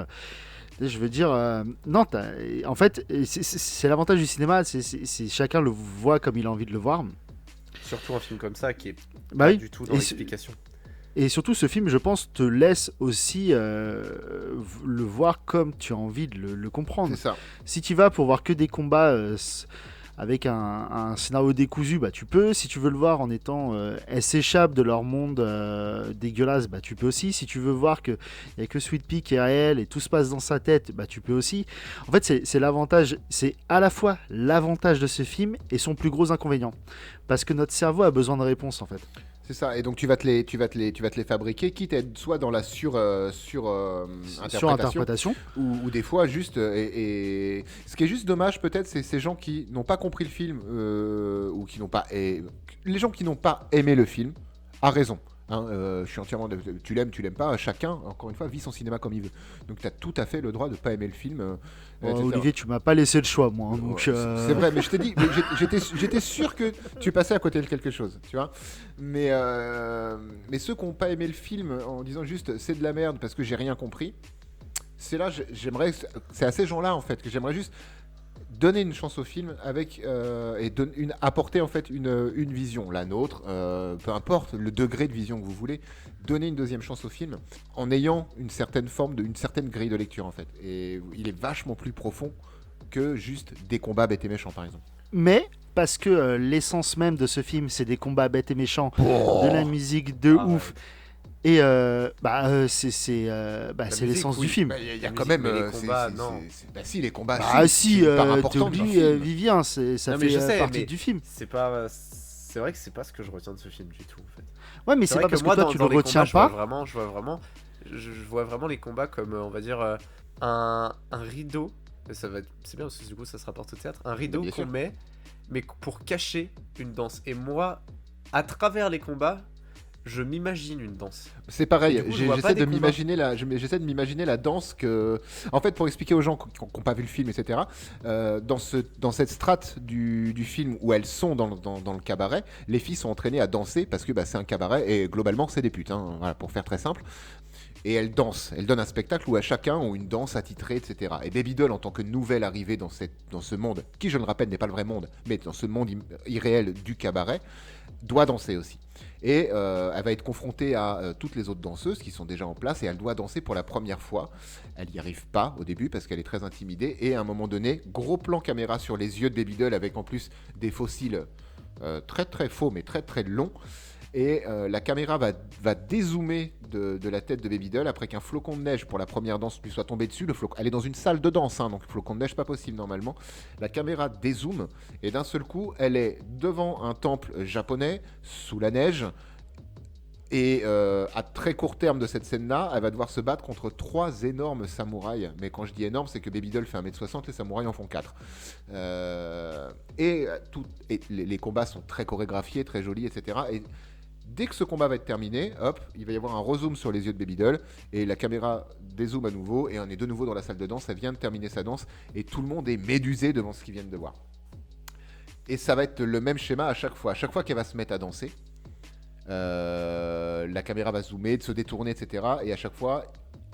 Je veux dire, non, en fait, c'est l'avantage du cinéma, c'est chacun le voit comme il a envie de le voir. Surtout un film comme ça qui est pas du tout dans l'explication. Et surtout, ce film, je pense, te laisse aussi le voir comme tu as envie de le comprendre. C'est ça. Si tu vas pour voir que des combats avec un scénario décousu, bah tu peux. Si tu veux le voir en étant, elles s'échappent de leur monde dégueulasse, bah tu peux aussi. Si tu veux voir qu'il n'y a que Sweet Pea qui est réel et tout se passe dans sa tête, bah tu peux aussi. En fait, c'est l'avantage, c'est à la fois l'avantage de ce film et son plus gros inconvénient. Parce que notre cerveau a besoin de réponses, en fait. C'est ça, et donc tu vas te les fabriquer, quitte à être soit dans la Surinterprétation. ou des fois juste. Et ce qui est juste dommage, peut-être, c'est ces gens qui n'ont pas compris le film, ou qui n'ont pas. Les gens qui n'ont pas aimé le film, a raison. Hein, je suis entièrement. Tu l'aimes pas, chacun, encore une fois, vit son cinéma comme il veut. Donc tu as tout à fait le droit de ne pas aimer le film. Olivier, tu m'as pas laissé le choix, moi. Hein, donc, C'est vrai, mais je t'ai dit, j'étais sûr que tu passais à côté de quelque chose, tu vois. Mais ceux qui n'ont pas aimé le film en disant juste c'est de la merde parce que j'ai rien compris, c'est là, c'est à ces gens-là en fait que j'aimerais juste donner une chance au film avec apporter en fait une vision, la nôtre, peu importe le degré de vision que vous voulez, donner une deuxième chance au film en ayant une certaine certaine grille de lecture en fait. Et il est vachement plus profond que juste des combats bêtes et méchants par exemple. Mais parce que l'essence même de ce film, c'est des combats bêtes et méchants, de la musique de ouf. Ouais. Et c'est l'essence du film. Il y a quand même les combats, non. Si, les combats. T'es important oublié, Vivien, ça Non, mais je sais, partie mais du film. C'est vrai que c'est pas ce que je retiens de ce film du tout en fait. Ouais, mais c'est pas parce que toi tu le les retiens combats, pas. Je vois vraiment les combats comme on va dire un rideau. C'est bien parce que du coup ça se rapporte au théâtre. Un rideau Bien qu'on sûr. met, mais pour cacher une danse. Et moi, à travers les combats, je m'imagine une danse. C'est pareil, Et du coup, je vois pas des combats. j'essaie de m'imaginer la danse que... En fait, pour expliquer aux gens qui n'ont pas vu le film, etc., dans cette strate du film où elles sont dans le cabaret, les filles sont entraînées à danser parce que c'est un cabaret et globalement, c'est des putes, hein, voilà, pour faire très simple. Et elles dansent, elles donnent un spectacle où à chacun ont une danse attitrée, etc. Et Baby Doll, en tant que nouvelle arrivée dans ce monde, qui je le rappelle n'est pas le vrai monde, mais dans ce monde irréel du cabaret, doit danser aussi. Et elle va être confrontée à toutes les autres danseuses qui sont déjà en place et elle doit danser pour la première fois. Elle n'y arrive pas au début parce qu'elle est très intimidée. Et à un moment donné, gros plan caméra sur les yeux de Baby Doll avec en plus des fossiles très très faux mais très très longs. Et la caméra va dézoomer de la tête de Baby Doll après qu'un flocon de neige pour la première danse lui soit tombé dessus. Elle est dans une salle de danse, hein, donc flocon de neige pas possible normalement. La caméra dézoome et d'un seul coup, elle est devant un temple japonais sous la neige. Et à très court terme de cette scène-là, elle va devoir se battre contre 3 énormes samouraïs. Mais quand je dis énorme, c'est que Baby Doll fait 1m60, les samouraïs en font 4. Les combats sont très chorégraphiés, très jolis, etc. Et dès que ce combat va être terminé, hop, il va y avoir un rezoom sur les yeux de Baby Doll et la caméra dézoome à nouveau et on est de nouveau dans la salle de danse. Elle vient de terminer sa danse et tout le monde est médusé devant ce qu'ils viennent de voir. Et ça va être le même schéma à chaque fois. À chaque fois qu'elle va se mettre à danser, la caméra va zoomer, se détourner, etc. Et à chaque fois,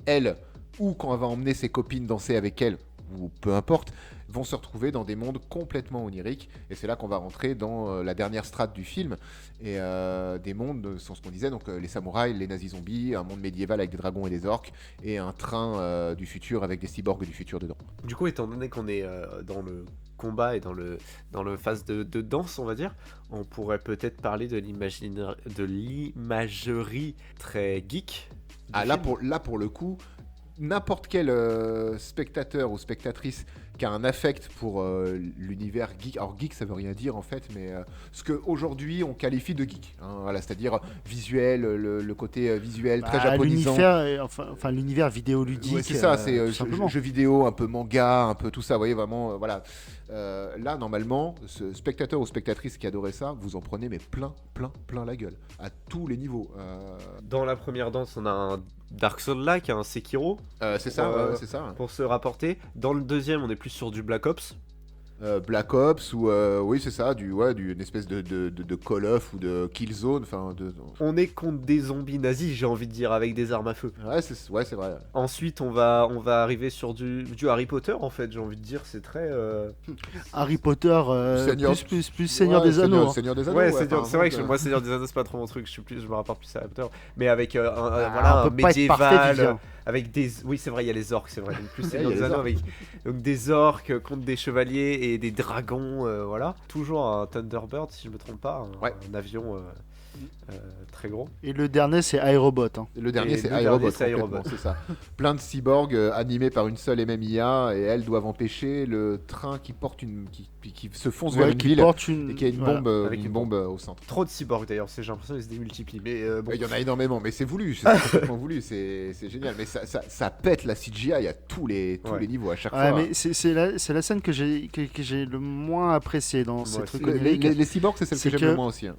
elle, ou quand elle va emmener ses copines danser avec elle, ou peu importe, vont se retrouver dans des mondes complètement oniriques. Et c'est là qu'on va rentrer dans la dernière strate du film. Et des mondes sont ce qu'on disait, donc les samouraïs, les nazis zombies, un monde médiéval avec des dragons et des orques, et un train du futur avec des cyborgs du futur dedans. Du coup, étant donné qu'on est dans le combat et dans le phase de danse, on va dire, on pourrait peut-être parler de l'imagerie très geek. Là pour le coup, n'importe quel spectateur ou spectatrice qui a un affect pour l'univers geek. Alors geek, ça veut rien dire en fait, mais ce qu'aujourd'hui on qualifie de geek. Hein, voilà, c'est-à-dire visuel, le côté visuel très japonisant. L'univers vidéoludique. Ouais, c'est ça, c'est simplement. jeux vidéo, un peu manga, un peu tout ça. Vous voyez vraiment, voilà. Là, normalement, ce spectateur ou spectatrice qui adorait ça, vous en prenez mais plein la gueule à tous les niveaux. Dans la première danse, on a un Dark Souls-like, un Sekiro. C'est ça, c'est ça. Pour se rapporter. Dans le deuxième, on est plus sur du Black Ops. Black Ops ou oui c'est ça une espèce de Call of ou de Killzone, On est contre des zombies nazis, j'ai envie de dire, avec des armes à feu. Ouais c'est vrai. Ensuite on va arriver sur du Harry Potter en fait, j'ai envie de dire, c'est très Harry Potter plus Seigneur des Anneaux. Seigneur des Anneaux. Ouais, c'est vrai que moi Seigneur des Anneaux c'est pas trop mon truc, je me rapporte plus à Harry Potter, mais avec un médiéval, avec des... Oui, c'est vrai, il y a les orques, c'est vrai. Donc, plus Ouais, il y a des les Anneaux orques. avec donc, des orques contre des chevaliers et des dragons, voilà. Toujours un Thunderbird, si je me trompe pas, Ouais. un avion très gros. Et le dernier, c'est Aerobot. Hein. Le dernier, Et c'est le dernier, Aerobot, c'est complètement, Aerobot. c'est ça. Plein de cyborgs animés par une seule MMIA, et elles doivent empêcher le train qui porte qui se fonce vers Ouais, une qui ville porte une. et qui a une voilà. bombe, Avec une bombe. au centre. Trop de cyborgs d'ailleurs, j'ai l'impression qu'ils se démultiplient. Mais bon, Il y en a énormément, mais c'est voulu, c'est complètement voulu, c'est génial. Mais ça pète la CGI à tous les niveaux, à chaque Ouais, fois. mais c'est la scène que j'ai le moins appréciée dans ces Moi trucs aussi. oniriques. Les cyborgs, c'est celle c'est que j'aime le que- moins aussi. Hein.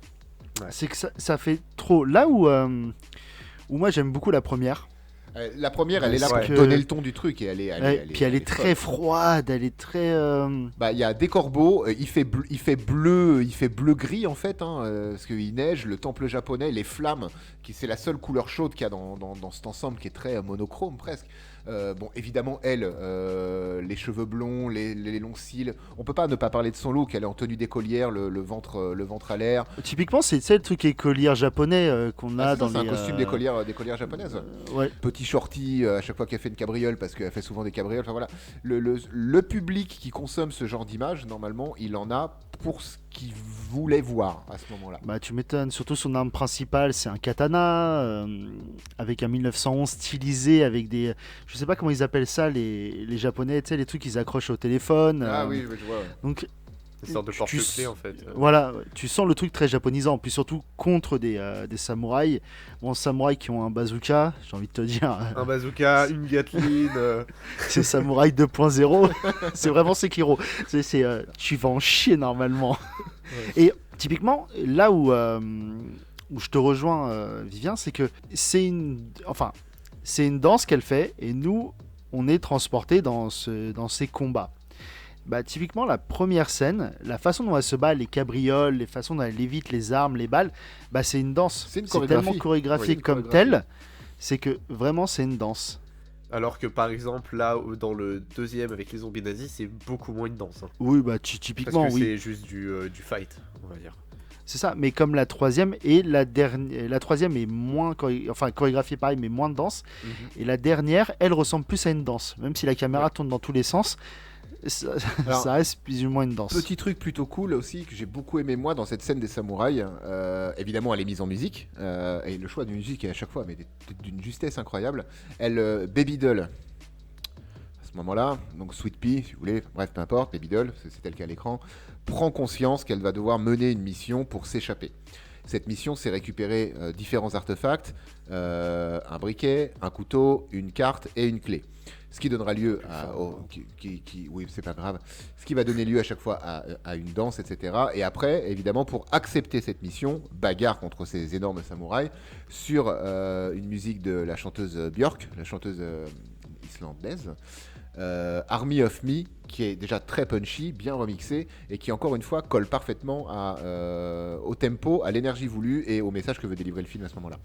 C'est que ça fait trop. Là où moi j'aime beaucoup la première. La première, elle est là Parce pour que- donner le ton du truc, et Puis elle est très froide, elle est très. Bah, il y a des corbeaux, il fait bleu-gris en fait, hein, parce qu'il neige, le temple japonais, les flammes, c'est la seule couleur chaude qu'il y a dans cet ensemble qui est très monochrome presque. Bon, évidemment, elle, les cheveux blonds, les longs cils. On peut pas ne pas parler de son look. Elle est en tenue d'écolière, le ventre à l'air. Typiquement, c'est le truc écolière japonais qu'on a dans C'est un les. costume d'écolière japonaise. Ouais. Petit shorty à chaque fois qu'elle fait une cabriole, parce qu'elle fait souvent des cabrioles. Enfin voilà, le public qui consomme ce genre d'image, normalement, il en a pour ce qu'il voulait voir à ce moment-là. Bah tu m'étonnes, surtout son arme principale c'est un katana avec un 1911 stylisé avec des... Je sais pas comment ils appellent ça les japonais, tu sais les trucs qu'ils accrochent au téléphone. Ah oui, je vois. Ouais. Donc une sorte de tu- porte-clés en fait. voilà, tu sens le truc très japonisant, puis surtout contre des samouraïs. Bon, samouraïs qui ont un bazooka, j'ai envie de te dire, Un bazooka, une Gatling. c'est samouraï 2.0, c'est vraiment Sekiro. Tu vas en chier normalement. Ouais. Et typiquement, là où je te rejoins, Vivien, c'est que c'est une danse qu'elle fait, et nous, on est transportés dans ces combats. Bah, typiquement, la première scène, la façon dont elle se bat, les cabrioles, les façons dont elle évite les armes, les balles, bah, c'est une danse. C'est une tellement chorégraphie. chorégraphié Oui, une comme chorégraphie. telle, c'est que vraiment, c'est une danse. Alors que par exemple, là, dans le deuxième avec les zombies nazis, c'est beaucoup moins une danse. Hein. Oui, bah, Parce typiquement, que oui. c'est juste du fight, on va dire. C'est ça, mais comme la troisième et la dernière, la troisième est moins chorégraphiée pareil, mais moins de danse. Et la dernière, elle ressemble plus à une danse, même si la caméra tourne dans tous les sens. Ça, Alors, ça reste plus ou moins une danse. Petit truc plutôt cool aussi que j'ai beaucoup aimé moi dans cette scène des samouraïs. Évidemment, elle est mise en musique et le choix de musique est à chaque fois mais d'une justesse incroyable. Elle Baby Doll. À ce moment-là, donc Sweet Pea, si vous voulez, bref, peu importe, Baby Doll, c'est elle qui a l'écran, prend conscience qu'elle va devoir mener une mission pour s'échapper. Cette mission, c'est récupérer différents artefacts, un briquet, un couteau, une carte et une clé. Ce qui donnera lieu oui, c'est pas grave. Ce qui va donner lieu à chaque fois à une danse, etc. Et après, évidemment, pour accepter cette mission, bagarre contre ces énormes samouraïs sur une musique de la chanteuse Björk, la chanteuse islandaise. Army of Me, qui est déjà très punchy, bien remixé, et qui encore une fois colle parfaitement au tempo, à l'énergie voulue et au message que veut délivrer le film à ce moment-là.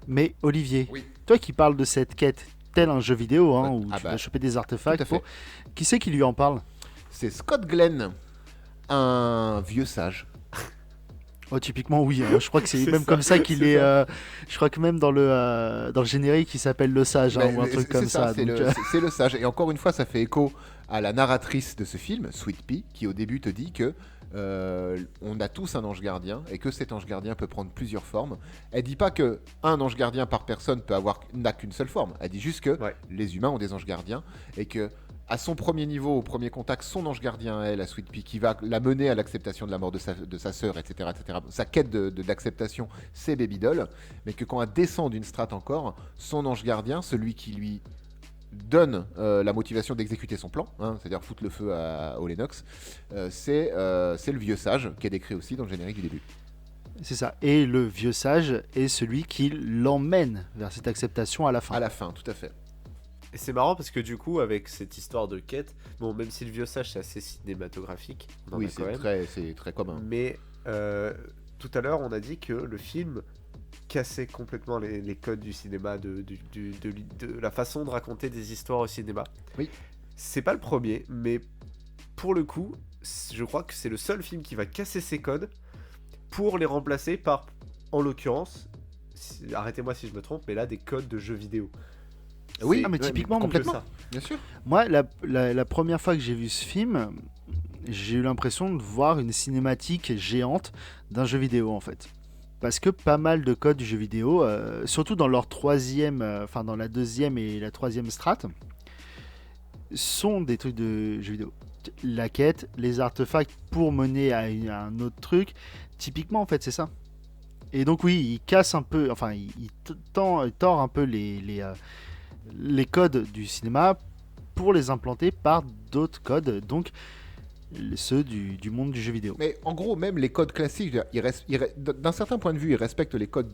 Mais Olivier, Oui. toi qui parles de cette quête tel un jeu vidéo, hein, où Ah tu bah, vas choper des tout artefacts, à fait. qui c'est qui lui en parle? C'est Scott Glenn, un vieux sage. Oh, typiquement oui, hein. Je crois que c'est C'est même ça, comme ça qu'il c'est est. ça. Je crois que même dans le générique, il s'appelle le sage, hein, Mais ou un truc c'est comme ça. C'est donc, c'est le sage. Et encore une fois, ça fait écho à la narratrice de ce film, Sweet Pea, qui au début te dit que on a tous un ange gardien et que cet ange gardien peut prendre plusieurs formes. Elle dit pas que un ange gardien par personne n'a qu'une seule forme. Elle dit juste que les humains ont des anges gardiens et que à son premier niveau, au premier contact, son ange gardien, elle, la Sweet Pea, qui va la mener à l'acceptation de la mort de sa sœur, etc., etc. Sa quête d'acceptation, c'est Baby Doll, mais que quand elle descend d'une strate encore, son ange gardien, celui qui lui donne la motivation d'exécuter son plan, hein, c'est-à-dire foutre le feu au Lennox, c'est le vieux sage, qui est décrit aussi dans le générique du début. C'est ça. Et le vieux sage est celui qui l'emmène vers cette acceptation à la fin. À la fin, tout à fait. Et c'est marrant parce que du coup, avec cette histoire de quête, bon, même si le vieux sage c'est assez cinématographique, on en Oui, a quand même, c'est très commun. mais tout à l'heure, on a dit que le film cassait complètement les codes du cinéma, de la façon de raconter des histoires au cinéma. Oui. C'est pas le premier, mais pour le coup, je crois que c'est le seul film qui va casser ces codes pour les remplacer par, en l'occurrence, arrêtez-moi si je me trompe, mais là, des codes de jeux vidéo. Oui, Ah, mais ouais, typiquement, complètement. ça. Bien sûr. Moi, la première fois que j'ai vu ce film, j'ai eu l'impression de voir une cinématique géante d'un jeu vidéo en fait. Parce que pas mal de codes du jeu vidéo, surtout dans leur troisième, enfin dans la deuxième et la troisième strate, sont des trucs de jeu vidéo. La quête, les artefacts pour mener à un autre truc, typiquement en fait c'est ça. Et donc oui, il casse un peu, enfin tord un peu les codes du cinéma pour les implanter par d'autres codes, donc ceux du monde du jeu vidéo. Mais en gros, même les codes classiques, je veux dire, d'un certain point de vue, ils respectent les codes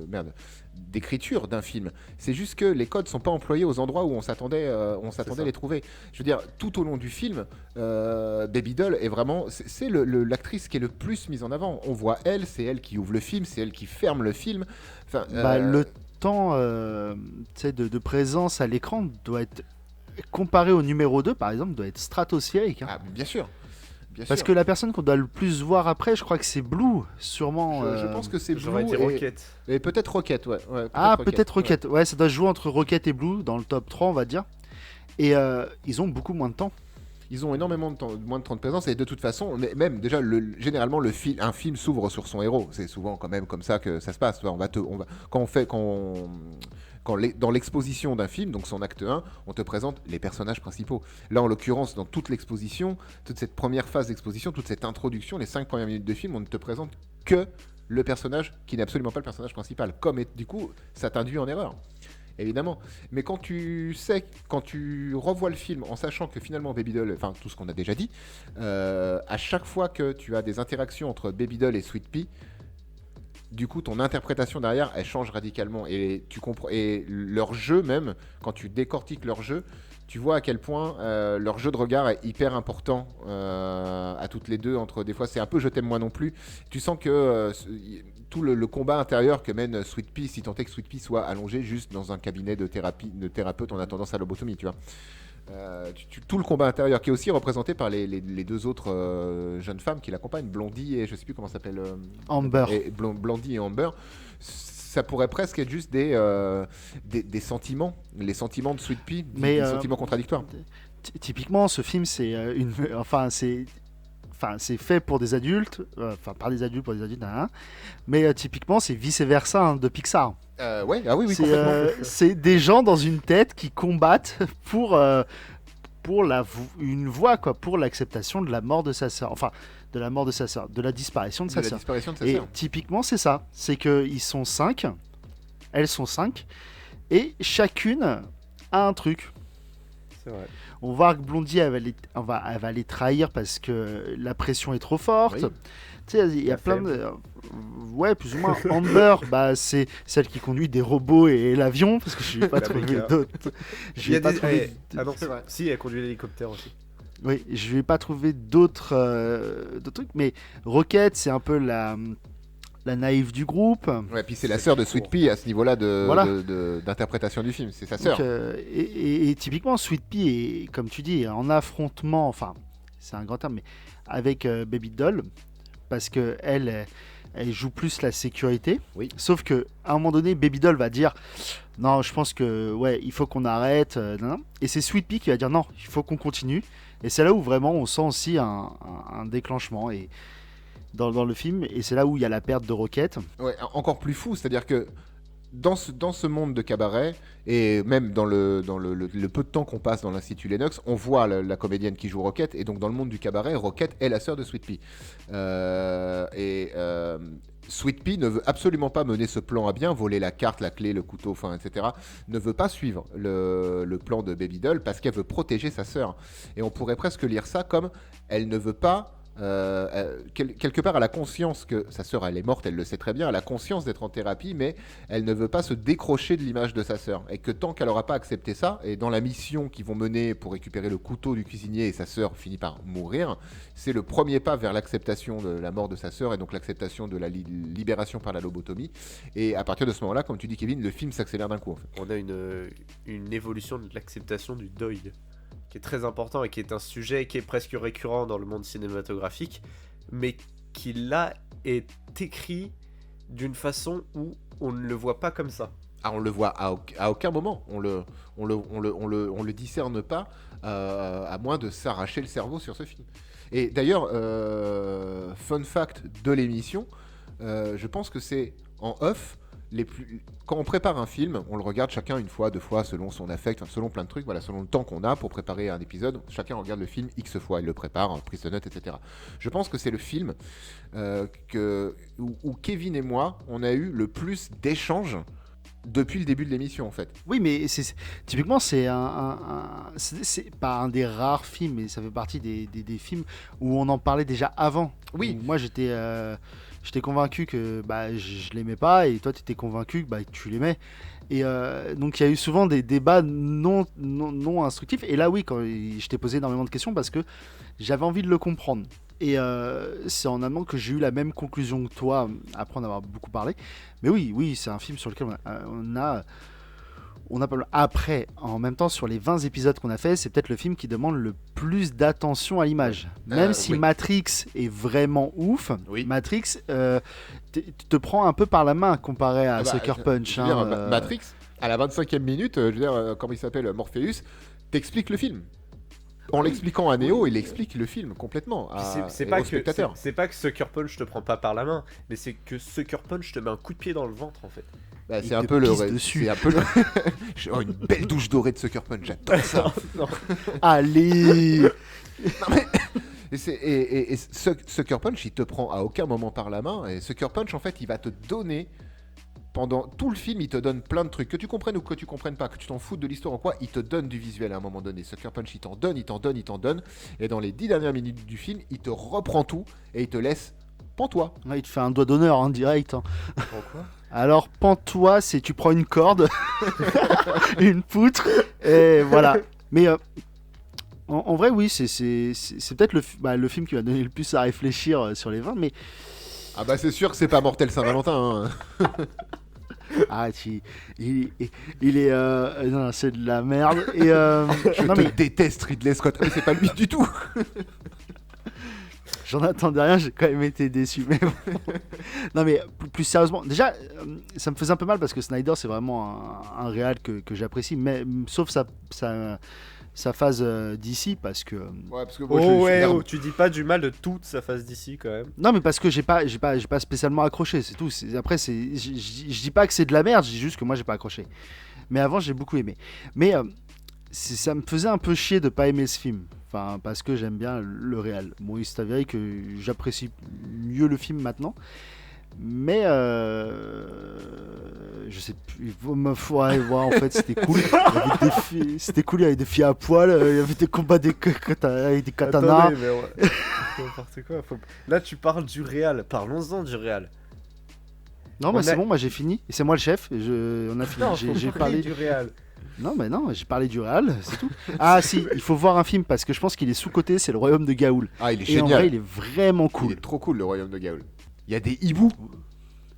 merde, d'écriture d'un film. C'est juste que les codes sont pas employés aux endroits où on s'attendait ça. à les trouver. Je veux dire, tout au long du film, Baby Doll est vraiment, c'est l'actrice qui est le plus mise en avant. On voit elle, c'est elle qui ouvre le film, c'est elle qui ferme le film. Enfin, Le temps tu sais, de présence à l'écran doit être, comparé au numéro 2 par exemple, doit être stratosphérique. Hein. ah, bien sûr. Bien Parce sûr. que la personne qu'on doit le plus voir après, je crois que c'est Blue, sûrement. Je pense que c'est J'aurais Blue dit Rocket. et peut-être Rocket, ouais. Peut-être Rocket. Ouais, ça doit se jouer entre Rocket et Blue dans le top 3, on va dire. Et ils ont beaucoup moins de temps. Ils ont énormément de temps, moins de temps de présence et de toute façon, même déjà, généralement, un film s'ouvre sur son héros. C'est souvent quand même comme ça que ça se passe. Dans l'exposition d'un film, donc son acte 1, on te présente les personnages principaux. Là, en l'occurrence, dans toute l'exposition, toute cette première phase d'exposition, toute cette introduction, les 5 premières minutes de film, on ne te présente que le personnage qui n'est absolument pas le personnage principal. Du coup, ça t'induit en erreur. Évidemment. Mais quand tu revois le film en sachant que finalement Baby Doll, enfin tout ce qu'on a déjà dit, à chaque fois que tu as des interactions entre Baby Doll et Sweet Pea, du coup ton interprétation derrière elle change radicalement et tu comprends, et leur jeu même, quand tu décortiques leur jeu, tu vois à quel point leur jeu de regard est hyper important à toutes les deux. Des fois c'est un peu je t'aime moi non plus. Tu sens que tout le combat intérieur que mène Sweet Pea, si tant est que Sweet Pea soit allongé juste dans un cabinet de thérapeute en attendant sa lobotomie, tu vois. Tout le combat intérieur qui est aussi représenté par les deux autres jeunes femmes qui l'accompagnent, Blondie et je sais plus comment s'appelle Amber. Blondie et Amber. Ça pourrait presque être juste des sentiments, les sentiments de Sweet Pea, des sentiments contradictoires. Typiquement, ce film, c'est c'est fait pour des adultes, par des adultes pour des adultes, hein, mais typiquement, c'est vice-versa hein, de Pixar. Ouais, ah oui, C'est complètement. c'est des gens dans une tête qui combattent pour une voie, quoi, pour l'acceptation de la mort de sa sœur. Enfin, de la mort de sa sœur, de la disparition de De sa la sœur. disparition de sa Et sœur. typiquement, c'est ça. C'est qu'ils sont 5, elles sont 5, et chacune a un truc. C'est vrai. On va voir que Blondie, elle va les trahir parce que la pression est trop forte. Oui. Tu sais, il y a La plein flemme. de... Ouais, plus ou moins. Amber, c'est celle qui conduit des robots et l'avion, parce que je n'ai pas La trouvé méca. d'autres. Il Je y a n'ai pas des... trouvé... Ah non, C'est vrai. si, elle conduit l'hélicoptère aussi. Oui, je vais pas trouver d'autres trucs, mais Rocket, c'est un peu la naïve du groupe. Ouais, puis c'est la C'est sœur de court. Sweet Pea à ce niveau-là Voilà. d'interprétation du film, c'est sa sœur. Donc, et typiquement, Sweet Pea est, comme tu dis, en affrontement, enfin, c'est un grand terme, mais avec Baby Doll, parce que elle joue plus la sécurité. Oui. Sauf que à un moment donné, Baby Doll va dire non, je pense que ouais, il faut qu'on arrête. Non. Et c'est Sweet Pea qui va dire non, il faut qu'on continue. Et c'est là où vraiment on sent aussi un déclenchement et dans le film. Et c'est là où il y a la perte de Rocket. Ouais, encore plus fou, c'est-à-dire que dans ce monde de cabaret, et même dans le peu de temps qu'on passe dans l'Institut Lennox, on voit la comédienne qui joue Rocket, et donc dans le monde du cabaret, Rocket est la sœur de Sweet Pea. Sweet Pea ne veut absolument pas mener ce plan à bien, voler la carte, la clé, le couteau, enfin, etc. Ne veut pas suivre le plan de Baby Doll parce qu'elle veut protéger sa sœur. Et on pourrait presque lire ça comme elle ne veut pas. Quelque part, elle a conscience que sa sœur, elle est morte, elle le sait très bien, elle a conscience d'être en thérapie, mais elle ne veut pas se décrocher de l'image de sa sœur. Et que tant qu'elle n'aura pas accepté ça, et dans la mission qu'ils vont mener pour récupérer le couteau du cuisinier et sa sœur finit par mourir, c'est le premier pas vers l'acceptation de la mort de sa sœur et donc l'acceptation de la libération par la lobotomie. Et à partir de ce moment-là, comme tu dis, Kevin, le film s'accélère d'un coup. En fait. On a une évolution de l'acceptation du deuil, qui est très important et qui est un sujet qui est presque récurrent dans le monde cinématographique, mais qui là est écrit d'une façon où on ne le voit pas comme ça. Ah, on le voit à aucun moment. On le discerne pas, à moins de s'arracher le cerveau sur ce film. Et d'ailleurs, fun fact de l'émission, je pense que c'est en off. Quand on prépare un film, on le regarde chacun une fois, deux fois, selon son affect, enfin, selon plein de trucs, voilà, selon le temps qu'on a pour préparer un épisode. Chacun regarde le film X fois, il le prépare, prise de notes, etc. Je pense que c'est le film où Kevin et moi, on a eu le plus d'échanges depuis le début de l'émission, en fait. Oui, mais typiquement, c'est c'est pas un des rares films, mais ça fait partie des films où on en parlait déjà avant. Oui. Où moi, j'étais convaincu que je l'aimais pas, et toi, tu étais convaincu que tu l'aimais. Et donc, il y a eu souvent des débats non instructifs. Et là, oui, quand je t'ai posé énormément de questions parce que j'avais envie de le comprendre. Et c'est en amont que j'ai eu la même conclusion que toi, après en avoir beaucoup parlé. Mais oui, c'est un film sur lequel on a pas mal. Après, en même temps, sur les 20 épisodes qu'on a fait, c'est peut-être le film qui demande le plus d'attention à l'image. Même si oui. Matrix est vraiment ouf, Oui. Matrix te prend un peu par la main comparé à Sucker Punch. Je veux dire, Matrix, à la 25e minute, je veux dire, comment il s'appelle, Morpheus, t'explique le film. En l'expliquant à Neo, il explique le film complètement C'est au spectateur. c'est pas que Sucker Punch te prend pas par la main, mais c'est que Sucker Punch te met un coup de pied dans le ventre en fait. Bah, Il c'est un te peu le. pisse dessus. C'est un peu le... Oh, une belle douche dorée de Sucker Punch, j'adore ça. Non. Allez. Non, mais... Et Sucker Punch, il te prend à aucun moment par la main. Et Sucker Punch, en fait, il va te donner. Pendant tout le film, il te donne plein de trucs. Que tu comprennes ou que tu comprennes pas, que tu t'en foutes de l'histoire ou quoi, il te donne du visuel à un moment donné. Sucker Punch, il t'en donne, il t'en donne, il t'en donne. Et dans les 10 dernières minutes du film, il te reprend tout et il te laisse pends-toi. Ouais, il te fait un doigt d'honneur en direct. Pourquoi? Alors, pends-toi, c'est tu prends une corde, une poutre, et voilà. Mais en vrai, oui, c'est peut-être le film qui va donner le plus à réfléchir sur les 20, mais Ah bah c'est sûr que c'est pas Mortel Saint-Valentin. Hein. arrête, il est... non, c'est de la merde. Et, Je non, te mais déteste Ridley Scott. Mais c'est pas lui du tout. j'en attendais rien, j'ai quand même été déçu. Mais bon. Non, mais plus sérieusement, déjà, ça me faisait un peu mal parce que Snyder, c'est vraiment un réal que j'apprécie, mais sauf sa phase d'ici, parce que... Ouais, parce que moi, Oh ouais, oh, tu dis pas du mal de toute sa phase d'ici quand même. Non, mais parce que j'ai pas spécialement accroché, c'est tout. Après, je dis pas que c'est de la merde, je dis juste que moi j'ai pas accroché. Mais avant, j'ai beaucoup aimé. Mais ça me faisait un peu chier de pas aimer ce film. Enfin, parce que j'aime bien le réal. Bon, il s'est avéré que j'apprécie mieux le film maintenant. Mais je sais plus. Faut aller voir, en fait, c'était cool. C'était cool, il y avait des filles à poil, il y avait des combats avec des katanas. Attendez, mais n'importe quoi. Là, tu parles du réal. Parlons-en du réal. Non, mais c'est bon, moi j'ai fini. Et c'est moi le chef. On a fini. Non, J'ai parlé du réal. Non, mais non, j'ai parlé du réal, c'est tout. Ah, si, il faut voir un film parce que je pense qu'il est sous-coté. C'est Le Royaume de Gaoul. Ah, il est Et en génial. vrai, il est vraiment Il cool. est trop cool, le royaume de Gaoul. Il y a des hiboux.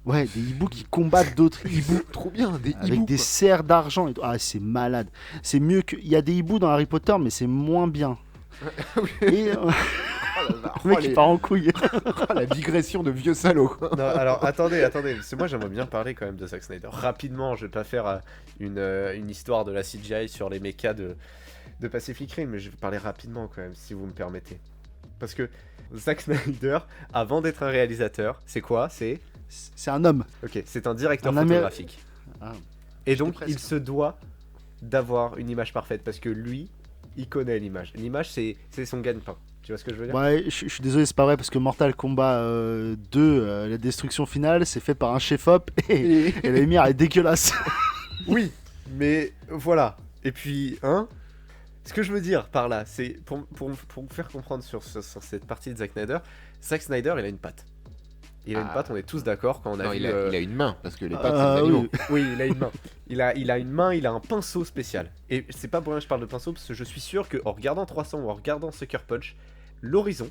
Ouais, des hiboux qui combattent d'autres hiboux. Trop bien, des Avec hiboux. des quoi. serres d'argent et tout. Ah, c'est malade. C'est mieux que. Il y a des hiboux dans Harry Potter, mais c'est moins bien. Et Oh, la vache. le mec Oh, il part en couille. oh, la digression de vieux salaud. quoi. Non, alors attendez, parce que moi j'aimerais bien parler quand même de Zack Snyder. Rapidement, je vais pas faire une histoire de la CGI sur les mechas de Pacific Rim, mais je vais parler rapidement quand même, si vous me permettez. Parce que Zack Snyder, avant d'être un réalisateur, c'est quoi? C'est un homme. Ok, c'est un directeur Un Amé- photographique. Ah, Et j'étais donc, presque. il se doit d'avoir une image parfaite, parce que lui, il connaît l'image. L'image, c'est son gagne-pain. Tu vois ce que je veux dire? Ouais, je suis désolé, c'est pas vrai parce que Mortal Kombat 2, la destruction finale, c'est fait par un chef-op et la lumière est dégueulasse. Oui, mais voilà. Et puis, ce que je veux dire par là, c'est pour vous faire comprendre sur cette partie de Zack Snyder, il a une patte. Il a une patte, on est tous d'accord quand on a Non, vu... il a une main, parce que les pattes, c'est des animaux. oui. Oui, il a une main. Il a une main, il a un pinceau spécial. Et c'est pas pour rien que je parle de pinceau, parce que je suis sûr qu'en regardant 300 ou en regardant Sucker Punch, l'horizon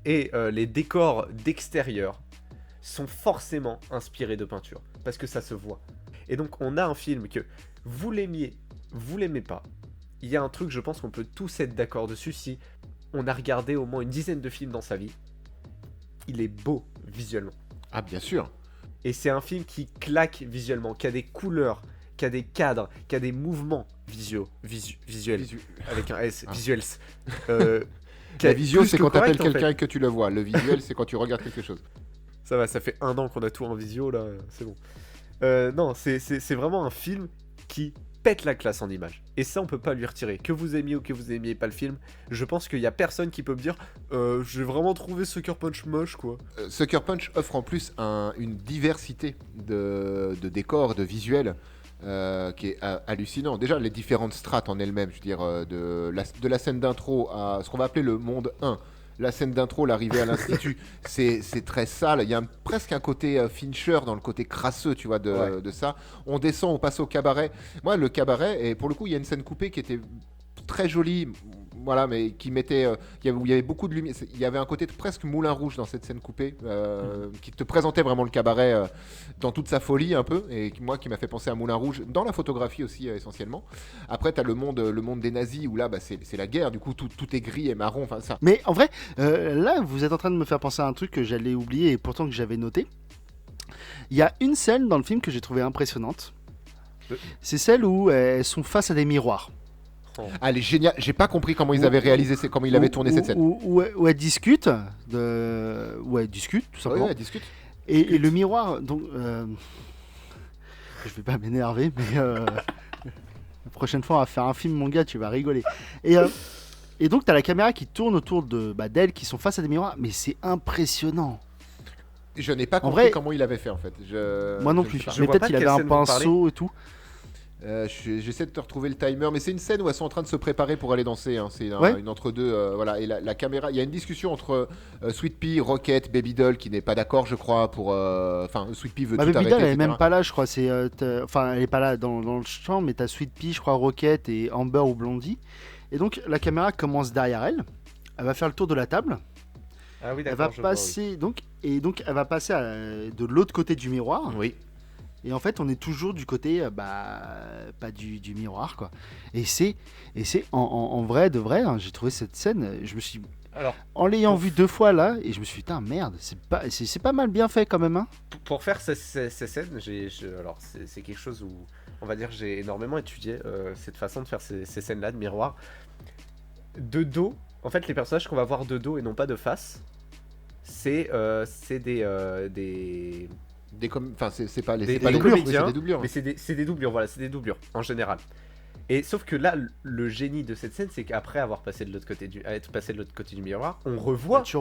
et les décors d'extérieur sont forcément inspirés de peinture. Parce que ça se voit. Et donc on a un film que vous l'aimiez, vous l'aimez pas. Il y a un truc, je pense qu'on peut tous être d'accord dessus si on a regardé au moins une dizaine de films dans sa vie. Il est beau visuellement. Ah, bien sûr. Et c'est un film qui claque visuellement, qui a des couleurs, qui a des cadres, qui a des mouvements visuels, avec un S, visuels. La visio, plus c'est que quand t'appelles correct, en quelqu'un fait. et que tu le vois. Le visuel, c'est quand tu regardes quelque chose. Ça va, ça fait 1 an qu'on a tout en visio, là, c'est bon. Non, c'est vraiment un film qui pète la classe en images. Et ça, on peut pas lui retirer. Que vous aimiez ou que vous aimiez pas le film, je pense qu'il y a personne qui peut me dire j'ai vraiment trouvé Sucker Punch moche, quoi. Sucker Punch offre en plus une diversité de décors, de visuels, qui est hallucinant. Déjà, les différentes strates en elles-mêmes, je veux dire, de la scène d'intro à ce qu'on va appeler le monde 1. La scène d'intro, l'arrivée à l'institut, c'est très sale. Il y a presque un côté Fincher dans le côté crasseux, tu vois, de ça. On descend, on passe au cabaret. Moi, le cabaret, et pour le coup, il y a une scène coupée qui était très jolie, voilà, mais qui mettait, où il y avait beaucoup de lumière. Il y avait un côté presque Moulin Rouge dans cette scène coupée, qui te présentait vraiment le cabaret dans toute sa folie un peu, et moi qui m'a fait penser à Moulin Rouge dans la photographie aussi essentiellement. Après, t'as le monde des nazis où là, bah, c'est la guerre. Du coup, tout est gris et marron. Enfin, ça. Mais en vrai, là, vous êtes en train de me faire penser à un truc que j'allais oublier et pourtant que j'avais noté. Il y a une scène dans le film que j'ai trouvé impressionnante. C'est celle où elles sont face à des miroirs. Ah, elle est géniale. J'ai pas compris comment ils avaient réalisé, comment ils avaient tourné cette scène. Où elles discutent, tout simplement. Ouais, elle discute. Et le miroir, donc, je vais pas m'énerver, mais la prochaine fois on va faire un film, mon gars, tu vas rigoler. Et donc t'as la caméra qui tourne autour d'elles qui sont face à des miroirs, mais c'est impressionnant. Je n'ai pas En compris vrai, comment il avait fait en fait. moi non je plus. ne sais pas. Je Mais vois peut-être pas de qu'il avait quelle un scène vous parlez. pinceau et tout. J'essaie de te retrouver le timer, mais c'est une scène où elles sont en train de se préparer pour aller danser. Hein. C'est Ouais. une entre-deux. Voilà. Et la caméra, il y a une discussion entre Sweet Pea, Rocket, Baby Doll qui n'est pas d'accord, je crois, pour. Enfin, Sweet Pea veut tout Baby arrêter. Doll, elle est etc. même pas là, je crois. Enfin, elle est pas là dans le champ, mais t'as Sweet Pea, je crois, Rocket et Amber ou Blondie. Et donc la caméra commence derrière elle. Elle va faire le tour de la table. Ah oui, Elle va d'accord, je vois, oui. passer donc elle va passer de l'autre côté du miroir. Oui. Et en fait, on est toujours du côté pas du miroir, quoi. Et c'est en vrai de vrai, hein, j'ai trouvé cette scène, je me suis Alors, en l'ayant vu 2 fois là, et je me suis dit, putain, merde, c'est pas mal bien fait quand même, hein. pour faire ces scènes, alors c'est quelque chose où, on va dire, j'ai énormément étudié cette façon de faire ces scènes-là de miroir. De dos, en fait, les personnages qu'on va voir de dos et non pas de face, c'est des Enfin, c'est pas des pas les comédiens, doublures, c'est des doublures. mais c'est des doublures, voilà, c'est des doublures en général. Et sauf que là, le génie de cette scène, c'est qu'après avoir passé de l'autre côté être passé de l'autre côté du miroir, on revoit Tu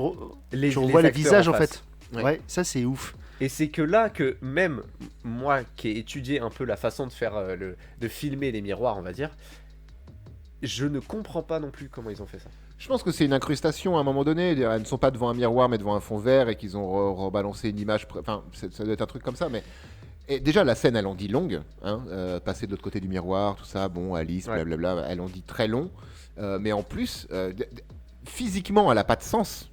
les revois les acteurs visages en face. fait. Ouais. Ouais, ça c'est ouf. Et c'est que là que même moi qui ai étudié un peu la façon de faire de filmer les miroirs, on va dire, je ne comprends pas non plus comment ils ont fait ça. Je pense que c'est une incrustation à un moment donné. Elles ne sont pas devant un miroir, mais devant un fond vert et qu'ils ont rebalancé une image. Enfin, ça doit être un truc comme ça. Mais et déjà, la scène, elle en dit longue. Hein, passer de l'autre côté du miroir, tout ça. Bon, Alice, Ouais. blablabla. Elle en dit très long. Mais en plus, physiquement, elle n'a pas de sens.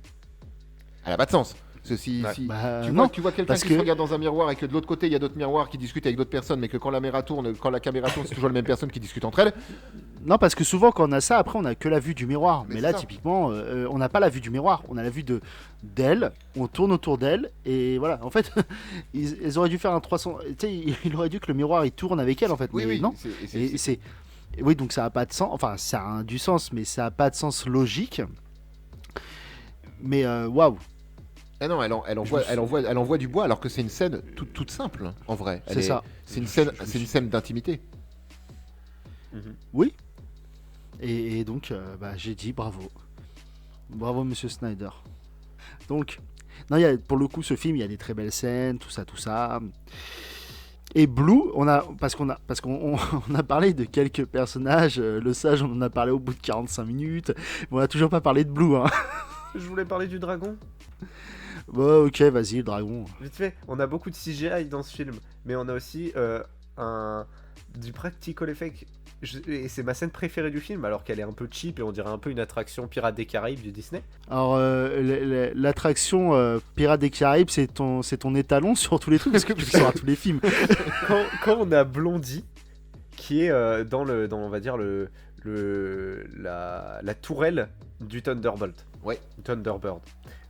Elle n'a pas de sens. Ceci, Ouais. si Non, tu vois quelqu'un parce qui que- se regarde dans un miroir et que de l'autre côté il y a d'autres miroirs qui discutent avec d'autres personnes, mais que quand la caméra tourne, c'est toujours les mêmes personnes qui discutent entre elles. Non, parce que souvent quand on a ça, après on a que la vue du miroir. Mais Mais c'est là, ça. typiquement, on n'a pas la vue du miroir, on a la vue d'elle. On tourne autour d'elle et voilà. En fait, ils auraient dû faire un 300. Tu sais, il aurait dû que le miroir il tourne avec elle en fait. Oui, mais oui. non. Et c'est- Oui, donc ça a pas de sens. Enfin, ça a du sens, mais ça a pas de sens logique. Mais waouh. Ah non, elle envoie du bois alors que c'est une scène toute simple en vrai. C'est ça. C'est une scène d'intimité. Oui. Et donc, j'ai dit bravo. Bravo, monsieur Snyder. Donc, non, pour le coup, ce film, il y a des très belles scènes, tout ça. Et Blue, parce qu'on on a parlé de quelques personnages. Le sage, on en a parlé au bout de 45 minutes. Mais on a toujours pas parlé de Blue, hein. Je voulais parler du dragon. Bon, ok, vas-y, le dragon. Vite fait, on a beaucoup de CGI dans ce film, mais on a aussi du practical effect. Et c'est ma scène préférée du film, alors qu'elle est un peu cheap et on dirait un peu une attraction Pirates des Caraïbes de Disney. Alors, l'attraction Pirates des Caraïbes, c'est ton étalon sur tous les trucs, parce que tu le sors à tous les films. Quand on a Blondie, qui est dans on va dire la tourelle du Thunderbolt. Ouais. Thunderbird.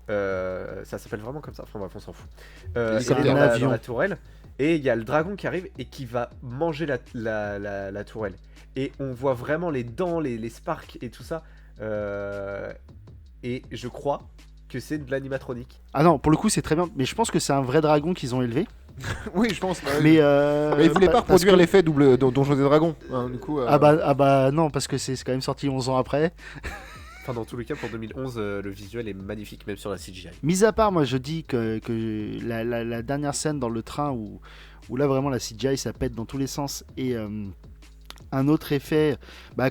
Ça s'appelle vraiment comme ça. Enfin bref, on s'en fout. C'est Elle est un dans avion. la tourelle. Et il y a le dragon qui arrive et qui va manger la tourelle. Et on voit vraiment les dents, les sparks et tout ça. Et je crois que c'est de l'animatronique. Ah non, pour le coup, c'est très bien. Mais je pense que c'est un vrai dragon qu'ils ont élevé. Oui, je pense. Mais Mais ils voulaient pas parce reproduire que- l'effet double Donjons et Dragons. Hein, du coup, Ah bah non, parce que c'est quand même sorti 11 ans après. Enfin, dans tous les cas, pour 2011, le visuel est magnifique, même sur la CGI. Mis à part, moi je dis que la dernière scène dans le train où là vraiment la CGI ça pète dans tous les sens et un autre effet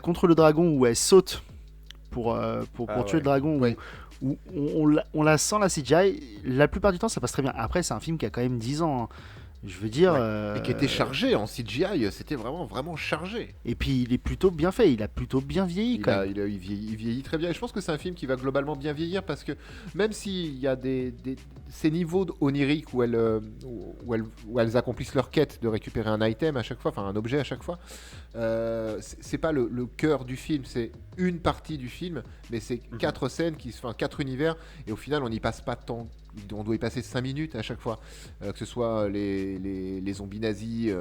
contre le dragon où elle saute pour tuer le dragon Ouais. où on la sent la CGI, la plupart du temps ça passe très bien. Après c'est un film qui a quand même 10 ans, hein. Je veux dire... et qui était chargé en CGI, c'était vraiment chargé. Et puis il est plutôt bien fait, il a plutôt bien vieilli Il, quand a- même. il a- il vieillit, il vieillit très bien. Et je pense que c'est un film qui va globalement bien vieillir parce que même s'il y a ces niveaux oniriques où elles accomplissent leur quête de récupérer un item à chaque fois, enfin un objet à chaque fois, c'est pas le cœur du film, c'est une partie du film, mais c'est 4 scènes, 4 univers, et au final on n'y passe pas tant. On doit y passer 5 minutes à chaque fois, que ce soit les zombies nazis,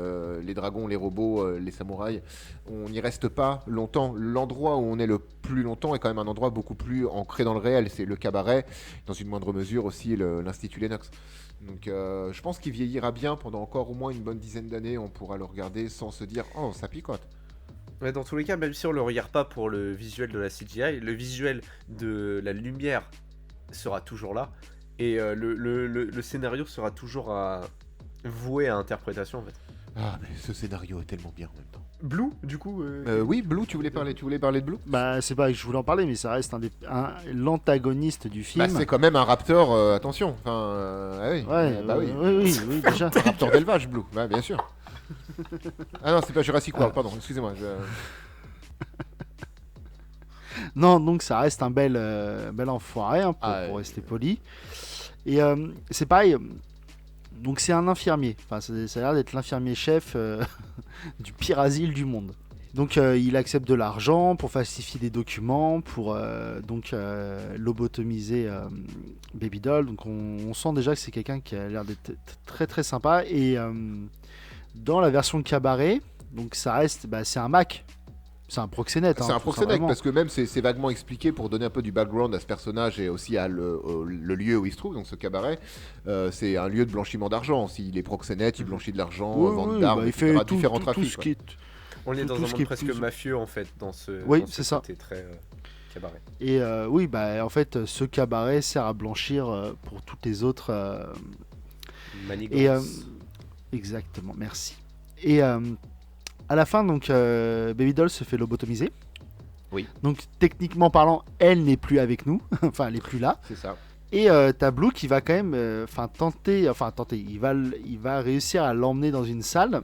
les dragons, les robots, les samouraïs. On n'y reste pas longtemps. L'endroit où on est le plus longtemps est quand même un endroit beaucoup plus ancré dans le réel. C'est le cabaret, dans une moindre mesure aussi l'Institut Lennox. Donc je pense qu'il vieillira bien pendant encore au moins une bonne dizaine d'années. On pourra le regarder sans se dire « Oh, ça picote ». Ouais, dans tous les cas, même si on le regarde pas pour le visuel de la CGI, le visuel de la lumière sera toujours là. Et le scénario sera toujours voué à interprétation en fait. Ah, mais ce scénario est tellement bien en même temps. Blue, du coup. Oui, Blue, tu voulais parler de Blue? C'est pas que je voulais en parler, mais ça reste l'antagoniste du film. C'est quand même un raptor, attention. Enfin, oui. Ouais, Bah oui. oui, déjà. Un raptor d'élevage, Blue. Ouais, bien sûr. Ah non, c'est pas Jurassic World, pardon, excusez-moi. Non, donc ça reste un bel enfoiré, hein, pour rester poli. Et c'est pareil. Donc c'est un infirmier. Enfin, ça a l'air d'être l'infirmier-chef du pire asile du monde. Donc il accepte de l'argent pour falsifier des documents, pour lobotomiser Baby Doll. Donc on sent déjà que c'est quelqu'un qui a l'air d'être très très sympa. Et dans la version cabaret, donc ça reste, c'est un Mac. C'est un proxénète. C'est un proxénète parce que même c'est vaguement expliqué pour donner un peu du background à ce personnage et aussi à le lieu où il se trouve, donc ce cabaret. C'est un lieu de blanchiment d'argent. S'il est proxénète, il blanchit de l'argent, vente d'armes, il etc., fait différents tout trafics. ce qui est... On est dans tout un ce qui monde est presque plus- mafieux en fait, dans ce c'est ça. côté très cabaret. Et en fait, ce cabaret sert à blanchir pour toutes les autres. Manigance. Exactement, merci. Et à la fin, donc, Baby Doll se fait lobotomiser. Oui. Donc, techniquement parlant, elle n'est plus avec nous. Enfin, elle n'est plus là. C'est ça. Et t'as Blue qui va quand même tenter. Il va réussir à l'emmener dans une salle.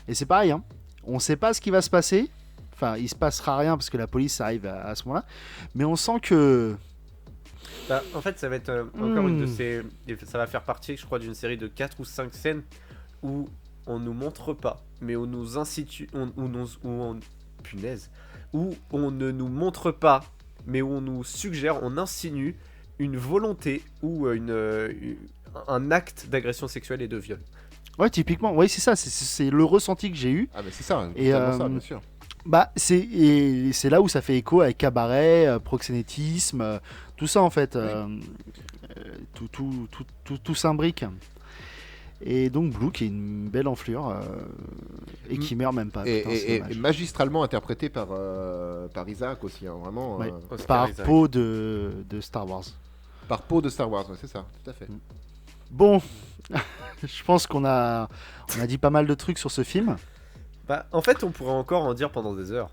Et c'est pareil, hein. On sait pas ce qui va se passer. Enfin, il se passera rien parce que la police arrive à ce moment-là. Mais on sent que... En fait, ça va être encore une de ces... Ça va faire partie, je crois, d'une série de 4 ou 5 scènes où on nous montre pas, mais on nous incite... Punaise. Où on ne nous montre pas, mais où on nous suggère, on insinue une volonté ou un acte d'agression sexuelle et de viol. Ouais, typiquement, ouais, c'est ça, c'est le ressenti que j'ai eu. Ah, mais c'est ça, Et, totalement ça, bien sûr. C'est là où ça fait écho avec cabaret, proxénétisme, tout ça en fait. Tout s'imbrique. Et donc Blue qui est une belle enflure et qui meurt même pas. Putain, c'est Et dommage. magistralement interprété par Isaac aussi, hein, vraiment. Ouais. Oscar Par Isaac. Poe de Star Wars. Par Poe de Star Wars, ouais, c'est ça, tout à fait. Bon, je pense qu'on a dit pas mal de trucs sur ce film. En fait, on pourrait encore en dire pendant des heures.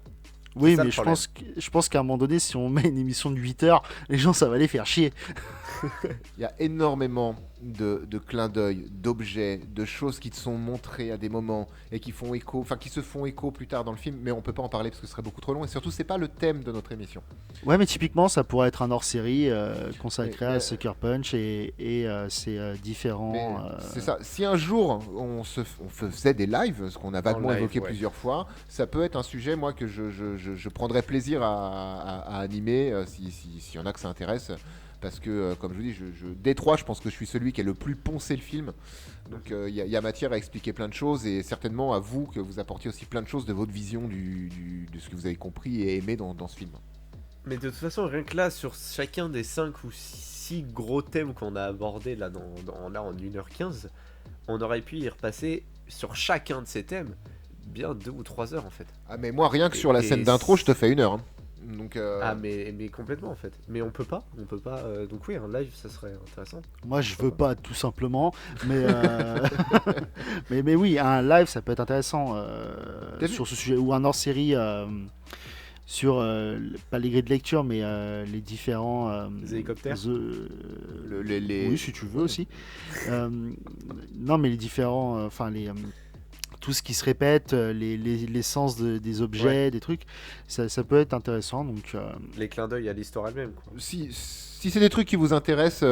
Oui, ça, mais le problème. je pense qu'à un moment donné, si on met une émission de 8 heures, les gens, ça va les faire chier. Il y a énormément de clins d'œil, d'objets, de choses qui te sont montrées à des moments et qui font écho, enfin qui se font écho plus tard dans le film, mais on peut pas en parler parce que ce serait beaucoup trop long et surtout c'est pas le thème de notre émission. Ouais, mais typiquement, ça pourrait être un hors-série consacré Mais, à Sucker Punch et ses différents... Mais c'est ça. Si un jour on faisait des lives, ce qu'on a vaguement live, évoqué ouais. plusieurs fois, ça peut être un sujet moi que je prendrais plaisir à animer s'il y en a que ça intéresse. parce que, comme je vous dis, des trois, je pense que je suis celui qui a le plus poncé le film. Donc il y a matière à expliquer plein de choses, et certainement à vous que vous apportiez aussi plein de choses de votre vision de ce que vous avez compris et aimé dans ce film. Mais de toute façon, rien que là, sur chacun des 5 ou 6 gros thèmes qu'on a abordés là, là en 1h15, on aurait pu y repasser sur chacun de ces thèmes bien 2 ou 3 heures en fait. Ah mais moi, rien que sur la scène d'intro, je te fais 1 heure. Hein. Donc, Ah mais complètement en fait. Mais on peut pas. Donc oui, un live ça serait intéressant. Moi je veux pas tout simplement, mais mais oui, un live ça peut être intéressant sur ce sujet, ou un hors-série sur pas les grilles de lecture, mais les différents Les hélicoptères. les... Oui, si tu veux aussi. Non, mais les différents, enfin tout ce qui se répète, les sens des objets, des trucs, ça peut être intéressant. Donc, Les clins d'œil à l'histoire elle-même, quoi. Si c'est des trucs qui vous intéressent,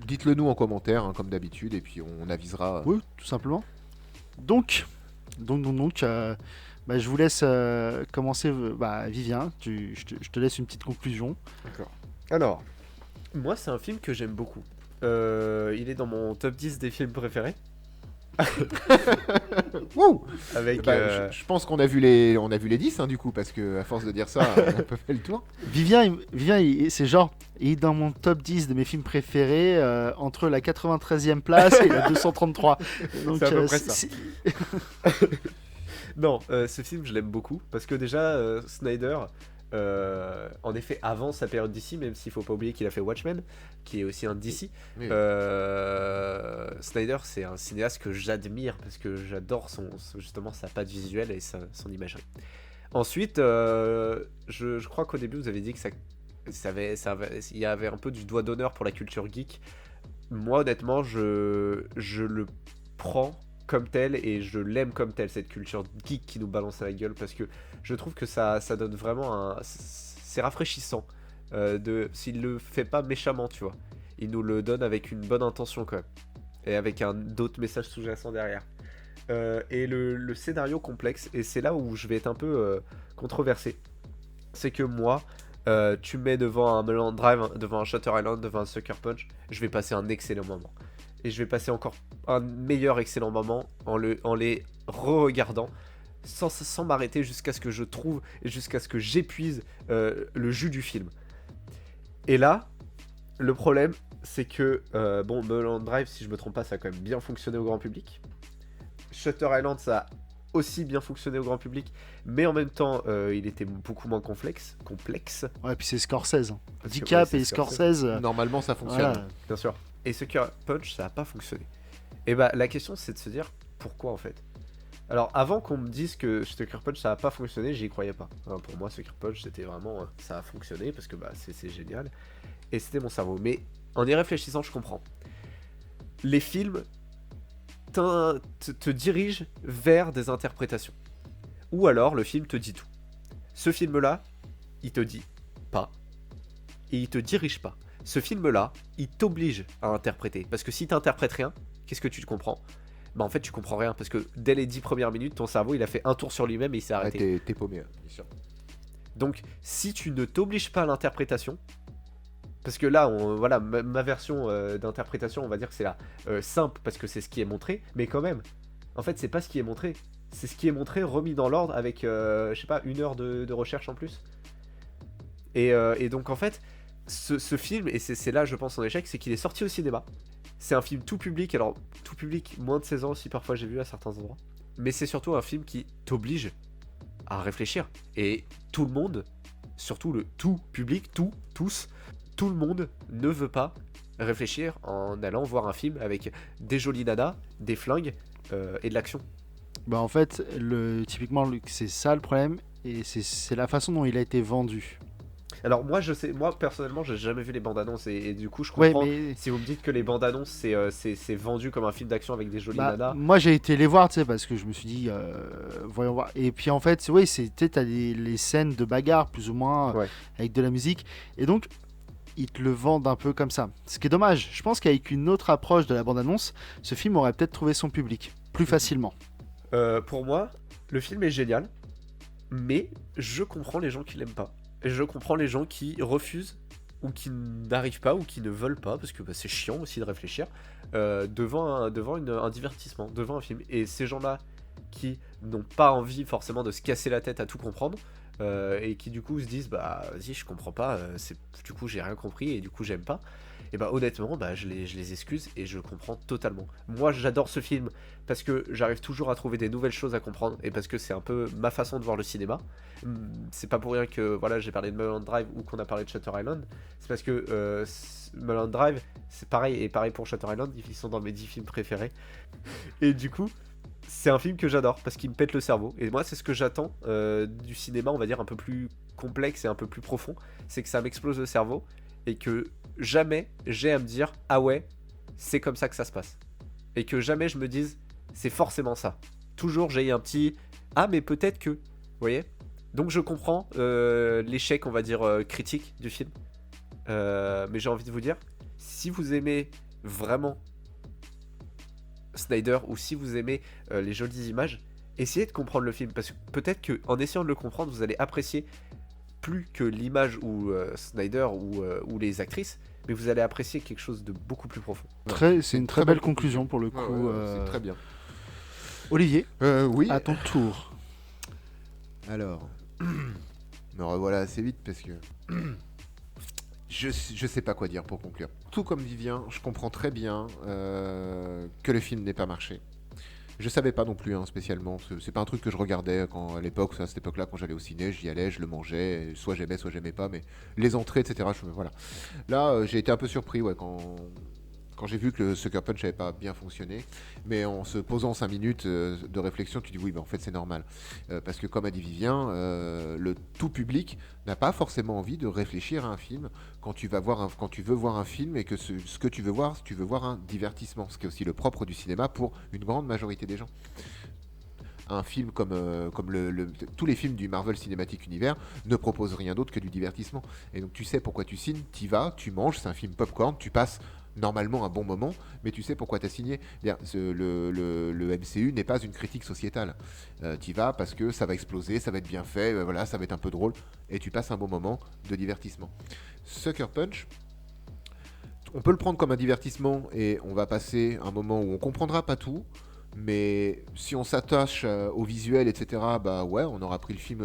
dites-le nous en commentaire, hein, comme d'habitude, et puis on avisera. Oui, tout simplement. Donc, je vous laisse commencer. Vivien, je te laisse une petite conclusion. D'accord. Alors, moi c'est un film que j'aime beaucoup. Il est dans mon top 10 des films préférés. Wouh. Avec, je pense qu'on a vu les 10 hein, du coup, parce que à force de dire ça, on a pas fait le tour. Vivien c'est genre, il est dans mon top 10 de mes films préférés, entre la 93e place et la 233. Donc, c'est à peu près ça. Non, ce film je l'aime beaucoup parce que déjà Snyder, en effet, avant sa période DC, même s'il faut pas oublier qu'il a fait Watchmen, qui est aussi un DC. Oui. Snyder, c'est un cinéaste que j'admire parce que j'adore justement sa patte visuelle et son imagerie. Ensuite, je crois qu'au début vous avez dit que il y avait un peu du doigt d'honneur pour la culture geek. Moi, honnêtement, je le prends comme tel et je l'aime comme tel, cette culture geek qui nous balance à la gueule, parce que je trouve que ça donne vraiment c'est rafraîchissant, s'il le fait pas méchamment, tu vois, il nous le donne avec une bonne intention quand même, et avec d'autres messages sous-jacents derrière, et le scénario complexe, et c'est là où je vais être un peu controversé, c'est que moi, tu me mets devant un Mulholland Drive, devant un Shutter Island, devant un Sucker Punch, je vais passer un excellent moment. Et je vais passer encore un meilleur excellent moment en les re-regardant, sans m'arrêter jusqu'à ce que je trouve et jusqu'à ce que j'épuise le jus du film. Et là, le problème, c'est que Mulholland Drive, si je me trompe pas, ça a quand même bien fonctionné au grand public. Shutter Island, ça a aussi bien fonctionné au grand public, mais en même temps, il était beaucoup moins complexe. Ouais, puis c'est Scorsese. Parce que, DiCap ouais, et Scorsese. Normalement, ça fonctionne. Voilà. Bien sûr. Et Sucker Punch, ça a pas fonctionné. Et bah, la question, c'est de se dire pourquoi en fait. Alors, avant qu'on me dise que Sucker Punch ça a pas fonctionné, j'y croyais pas. Hein, pour moi, Sucker Punch, c'était vraiment ça a fonctionné parce que c'est génial. Et c'était mon cerveau. Mais en y réfléchissant, je comprends. Les films te dirigent vers des interprétations. Ou alors, le film te dit tout. Ce film-là, il te dit pas. Et il te dirige pas. Ce film-là, il t'oblige à interpréter. Parce que si t'interprètes rien, qu'est-ce que tu comprends ? Bah en fait, tu comprends rien. Parce que dès les 10 premières minutes, ton cerveau, il a fait un tour sur lui-même et il s'est arrêté. Ouais, t'es paumé, bien sûr. Donc, si tu ne t'obliges pas à l'interprétation, parce que là, voilà, ma version d'interprétation, on va dire que c'est la simple, parce que c'est ce qui est montré, mais quand même, en fait, c'est pas ce qui est montré. C'est ce qui est montré, remis dans l'ordre, avec, je sais pas, 1 heure de recherche en plus. Et donc, en fait... Ce film, et c'est là je pense son échec, c'est qu'il est sorti au cinéma. C'est un film tout public, alors tout public, moins de 16 ans aussi parfois j'ai vu à certains endroits. Mais c'est surtout un film qui t'oblige à réfléchir. Et tout le monde, surtout le tout public, tous, tout le monde ne veut pas réfléchir en allant voir un film avec des jolies nanas, des flingues et de l'action. Bah en fait, typiquement c'est ça le problème, et c'est la façon dont il a été vendu. Alors moi personnellement j'ai jamais vu les bandes annonces et du coup je comprends, ouais, mais... si vous me dites que les bandes annonces c'est vendu comme un film d'action avec des jolies nanas. Moi j'ai été les voir, tu sais, parce que je me suis dit voyons voir, et puis en fait oui, t'as les scènes de bagarre plus ou moins, ouais, avec de la musique, et donc ils te le vendent un peu comme ça, ce qui est dommage. Je pense qu'avec une autre approche de la bande annonce, ce film aurait peut-être trouvé son public plus facilement. Pour moi le film est génial, mais je comprends les gens qui l'aiment pas. Je comprends les gens qui refusent ou qui n'arrivent pas, ou qui ne veulent pas, parce que c'est chiant aussi de réfléchir, devant un divertissement, devant un film. Et ces gens-là qui n'ont pas envie forcément de se casser la tête à tout comprendre, et qui du coup se disent vas-y, je comprends pas, du coup j'ai rien compris et du coup j'aime pas, et honnêtement je les excuse et je comprends totalement. Moi j'adore ce film parce que j'arrive toujours à trouver des nouvelles choses à comprendre et parce que c'est un peu ma façon de voir le cinéma. C'est pas pour rien que voilà, j'ai parlé de Mulholland Drive ou qu'on a parlé de Shutter Island, c'est parce que Mulholland Drive c'est pareil, et pareil pour Shutter Island, ils sont dans mes 10 films préférés. Et du coup c'est un film que j'adore parce qu'il me pète le cerveau. Et moi, c'est ce que j'attends du cinéma, on va dire, un peu plus complexe et un peu plus profond. C'est que ça m'explose le cerveau et que jamais j'ai à me dire ah ouais, c'est comme ça que ça se passe. Et que jamais je me dise c'est forcément ça. Toujours j'ai un petit ah, mais peut-être que. Vous voyez ? Donc je comprends l'échec, on va dire, critique du film. Mais j'ai envie de vous dire, si vous aimez vraiment Snyder, ou si vous aimez les jolies images, essayez de comprendre le film, parce que peut-être qu'en essayant de le comprendre, vous allez apprécier plus que l'image ou Snyder ou les actrices, mais vous allez apprécier quelque chose de beaucoup plus profond. C'est une très belle conclusion pour le coup. C'est très bien. Olivier, oui. à ton tour. Alors, me revoilà assez vite parce que je sais pas quoi dire pour conclure. Tout comme Vivien, je comprends très bien que le film n'ait pas marché. Je savais pas non plus spécialement, c'est pas un truc que je regardais à l'époque, à cette époque-là, quand j'allais au ciné, j'y allais, je le mangeais, soit j'aimais pas, mais les entrées, etc. Voilà. Là, j'ai été un peu surpris quand j'ai vu que le Sucker Punch n'avait pas bien fonctionné, mais en se posant 5 minutes de réflexion, tu dis oui, en fait c'est normal. Parce que comme a dit Vivien, le tout public n'a pas forcément envie de réfléchir à un film quand tu veux voir un film et que ce que tu veux voir un divertissement, ce qui est aussi le propre du cinéma pour une grande majorité des gens. Un film comme tous les films du Marvel Cinematic Universe ne proposent rien d'autre que du divertissement. Et donc tu sais pourquoi tu signes, t'y vas, tu manges, c'est un film popcorn, tu passes normalement un bon moment, mais tu sais pourquoi tu as signé. Le MCU n'est pas une critique sociétale. Tu y vas parce que ça va exploser, ça va être bien fait, voilà, ça va être un peu drôle, et tu passes un bon moment de divertissement. Sucker Punch, on peut le prendre comme un divertissement et on va passer un moment où on comprendra pas tout, mais si on s'attache au visuel, etc., ouais, on aura pris le film,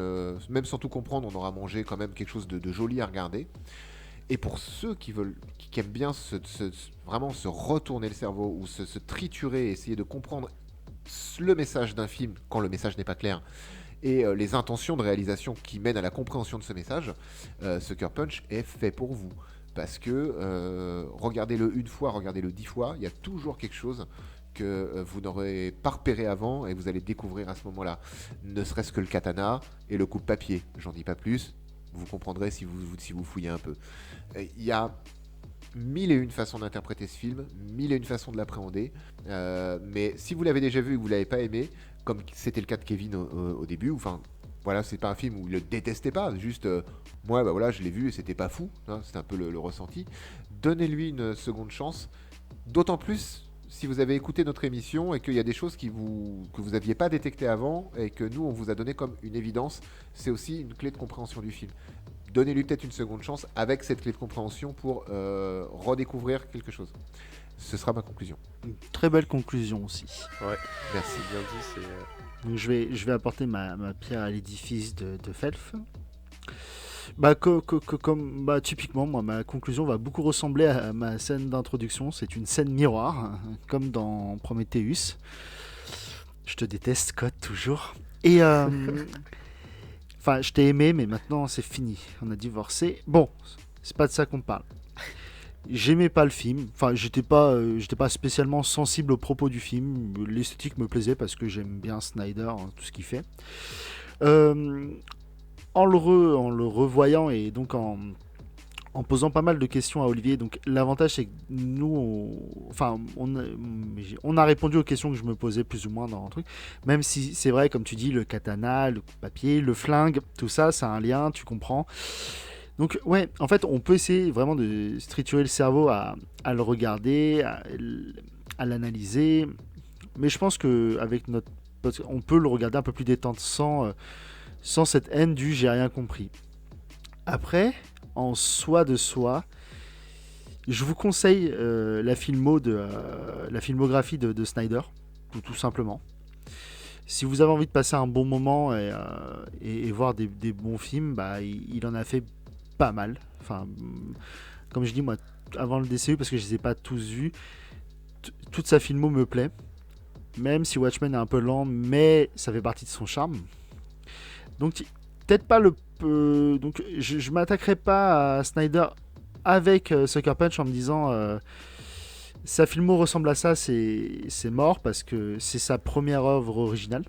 même sans tout comprendre, on aura mangé quand même quelque chose de joli à regarder. Et pour ceux qui aiment bien vraiment se retourner le cerveau ou se triturer, essayer de comprendre le message d'un film quand le message n'est pas clair, et les intentions de réalisation qui mènent à la compréhension de ce message, Sucker Punch est fait pour vous. Parce que regardez-le une fois, regardez-le 10 fois, il y a toujours quelque chose que vous n'aurez pas repéré avant et vous allez découvrir à ce moment-là. Ne serait-ce que le katana et le coupe-papier. J'en dis pas plus, vous comprendrez si vous fouillez un peu. Il y a 1001 façons d'interpréter ce film, 1001 façons de l'appréhender, mais si vous l'avez déjà vu et que vous l'avez pas aimé, comme c'était le cas de Kevin au début, enfin voilà, c'est pas un film où il le détestait pas, juste moi voilà, je l'ai vu et c'était pas fou, c'est un peu le ressenti. Donnez-lui une seconde chance, d'autant plus si vous avez écouté notre émission et qu'il y a des choses que vous aviez pas détectées avant et que nous on vous a donné comme une évidence, c'est aussi une clé de compréhension du film. Donnez-lui peut-être une seconde chance avec cette clé de compréhension pour redécouvrir quelque chose. Ce sera ma conclusion. Une très belle conclusion aussi. Ouais, merci. Bien dit, Donc je vais apporter ma pierre à l'édifice de Felf. Typiquement, moi, ma conclusion va beaucoup ressembler à ma scène d'introduction. C'est une scène miroir, comme dans Prometheus. Je te déteste, Scott, toujours. Et je t'ai aimé, mais maintenant c'est fini. On a divorcé. Bon, c'est pas de ça qu'on parle. J'aimais pas le film. Enfin, j'étais pas spécialement sensible aux propos du film. L'esthétique me plaisait parce que j'aime bien Snyder, tout ce qu'il fait. En le revoyant et donc en posant pas mal de questions à Olivier, donc l'avantage c'est que nous, on a répondu aux questions que je me posais plus ou moins dans le truc, même si c'est vrai, comme tu dis, le katana, le papier, le flingue, tout ça, ça a un lien, tu comprends. Donc ouais, en fait, on peut essayer vraiment de se triturer le cerveau à le regarder, à l'analyser, mais je pense qu'avec on peut le regarder un peu plus détente sans cette haine du j'ai rien compris. Après, en soi de soi, je vous conseille la filmographie de Snyder, tout simplement. Si vous avez envie de passer un bon moment et voir des bons films, bah, il en a fait pas mal. Enfin, comme je dis, moi, avant le DCU, parce que je les ai pas tous vus, toute sa filmo me plaît. Même si Watchmen est un peu lent, mais ça fait partie de son charme. Donc, peut-être pas le... donc, je m'attaquerai pas à Snyder avec Sucker Punch en me disant sa filmo ressemble à ça, c'est mort parce que c'est sa première œuvre originale.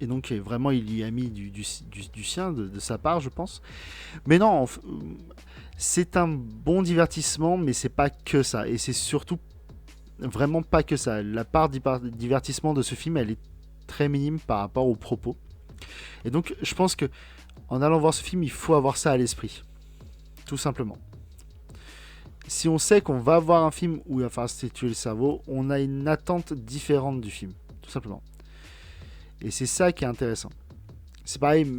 Et donc vraiment il y a mis du sien, de sa part je pense. Mais non, c'est un bon divertissement, mais c'est pas que ça. Et c'est surtout vraiment pas que ça. La part divertissement de ce film, elle est très minime par rapport aux propos. Et donc je pense que en allant voir ce film, il faut avoir ça à l'esprit. Tout simplement. Si on sait qu'on va voir un film où il va falloir se tuer le cerveau, on a une attente différente du film, tout simplement. Et c'est ça qui est intéressant. C'est pareil,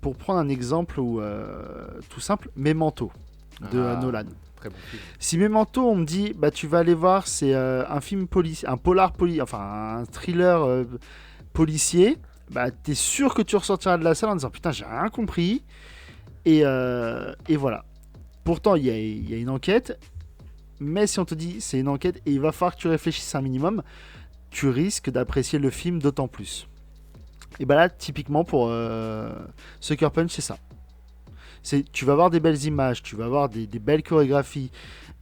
pour prendre un exemple tout simple, Memento de Nolan. Très bon film. Si Memento, on me dit, bah tu vas aller voir, c'est un film un polar enfin un thriller policier, bah t'es sûr que tu ressortiras de la salle en disant putain j'ai rien compris. Et voilà. Pourtant, il y a une enquête, mais si on te dit c'est une enquête et il va falloir que tu réfléchisses un minimum, tu risques d'apprécier le film d'autant plus. Et bah là, typiquement pour Sucker Punch, c'est ça. Tu vas avoir des belles images, tu vas avoir des belles chorégraphies,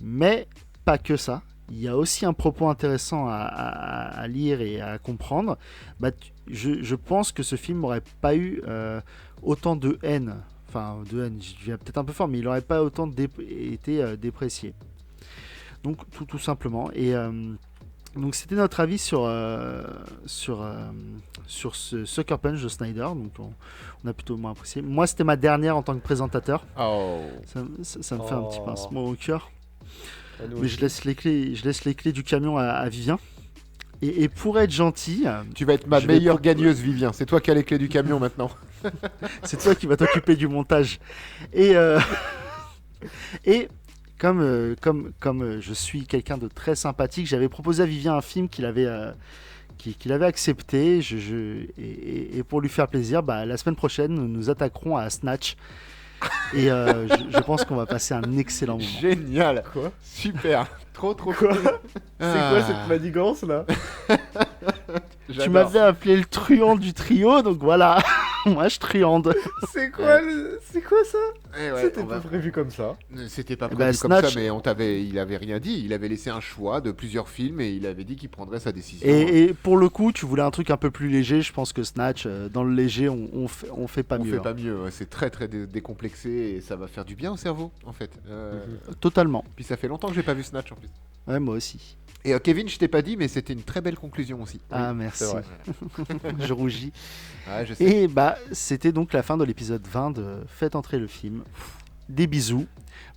mais pas que ça. Il y a aussi un propos intéressant à lire et à comprendre. Bah, je pense que ce film n'aurait pas eu autant de haine. Enfin, de haine, je viens peut-être un peu fort, mais il n'aurait pas autant été déprécié. Donc, tout simplement. Et donc, c'était notre avis sur ce Sucker Punch de Snyder. Donc, on a plutôt moins apprécié. Moi, c'était ma dernière en tant que présentateur. Oh. Ça me fait un petit pincement au cœur. Mais Mais je laisse les clés du camion à Vivien. Et pour être gentil, Tu vas être ma Je vais meilleure gagneuse, Vivien. C'est toi qui as les clés du camion maintenant. c'est toi qui vas t'occuper du montage. Et comme je suis quelqu'un de très sympathique, j'avais proposé à Vivien un film qu'il avait accepté. Et pour lui faire plaisir, bah, la semaine prochaine, nous nous attaquerons à Snatch. Et je pense qu'on va passer un excellent moment. Génial. Quoi? Super. Trop Quoi? cool. C'est quoi cette manigance là? Tu m'avais appelé le truand du trio, donc voilà, moi je truande. C'est quoi ça? C'était on pas va- prévu comme ça. C'était pas Eh prévu ben, comme Snatch- ça, mais il avait rien dit. Il avait laissé un choix de plusieurs films et il avait dit qu'il prendrait sa décision. Et pour le coup, tu voulais un truc un peu plus léger. Je pense que Snatch, dans le léger, on fait pas On mieux. fait hein. pas mieux. Ouais. C'est très très décomplexé et ça va faire du bien au cerveau en fait. Totalement. Puis ça fait longtemps que j'ai pas vu Snatch en plus. Ouais, moi aussi. Et Kevin, je t'ai pas dit, mais c'était une très belle conclusion aussi. Ah, merci. c'est vrai. Je rougis. Ouais, je sais. Et bah, c'était donc la fin de l'épisode 20 de Faites entrer le film. Des bisous.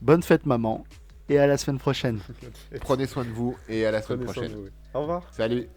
Bonne fête, maman. Et à la semaine prochaine. Prenez soin de vous et à la semaine Prenez soin de prochaine. vous. Au revoir. Salut.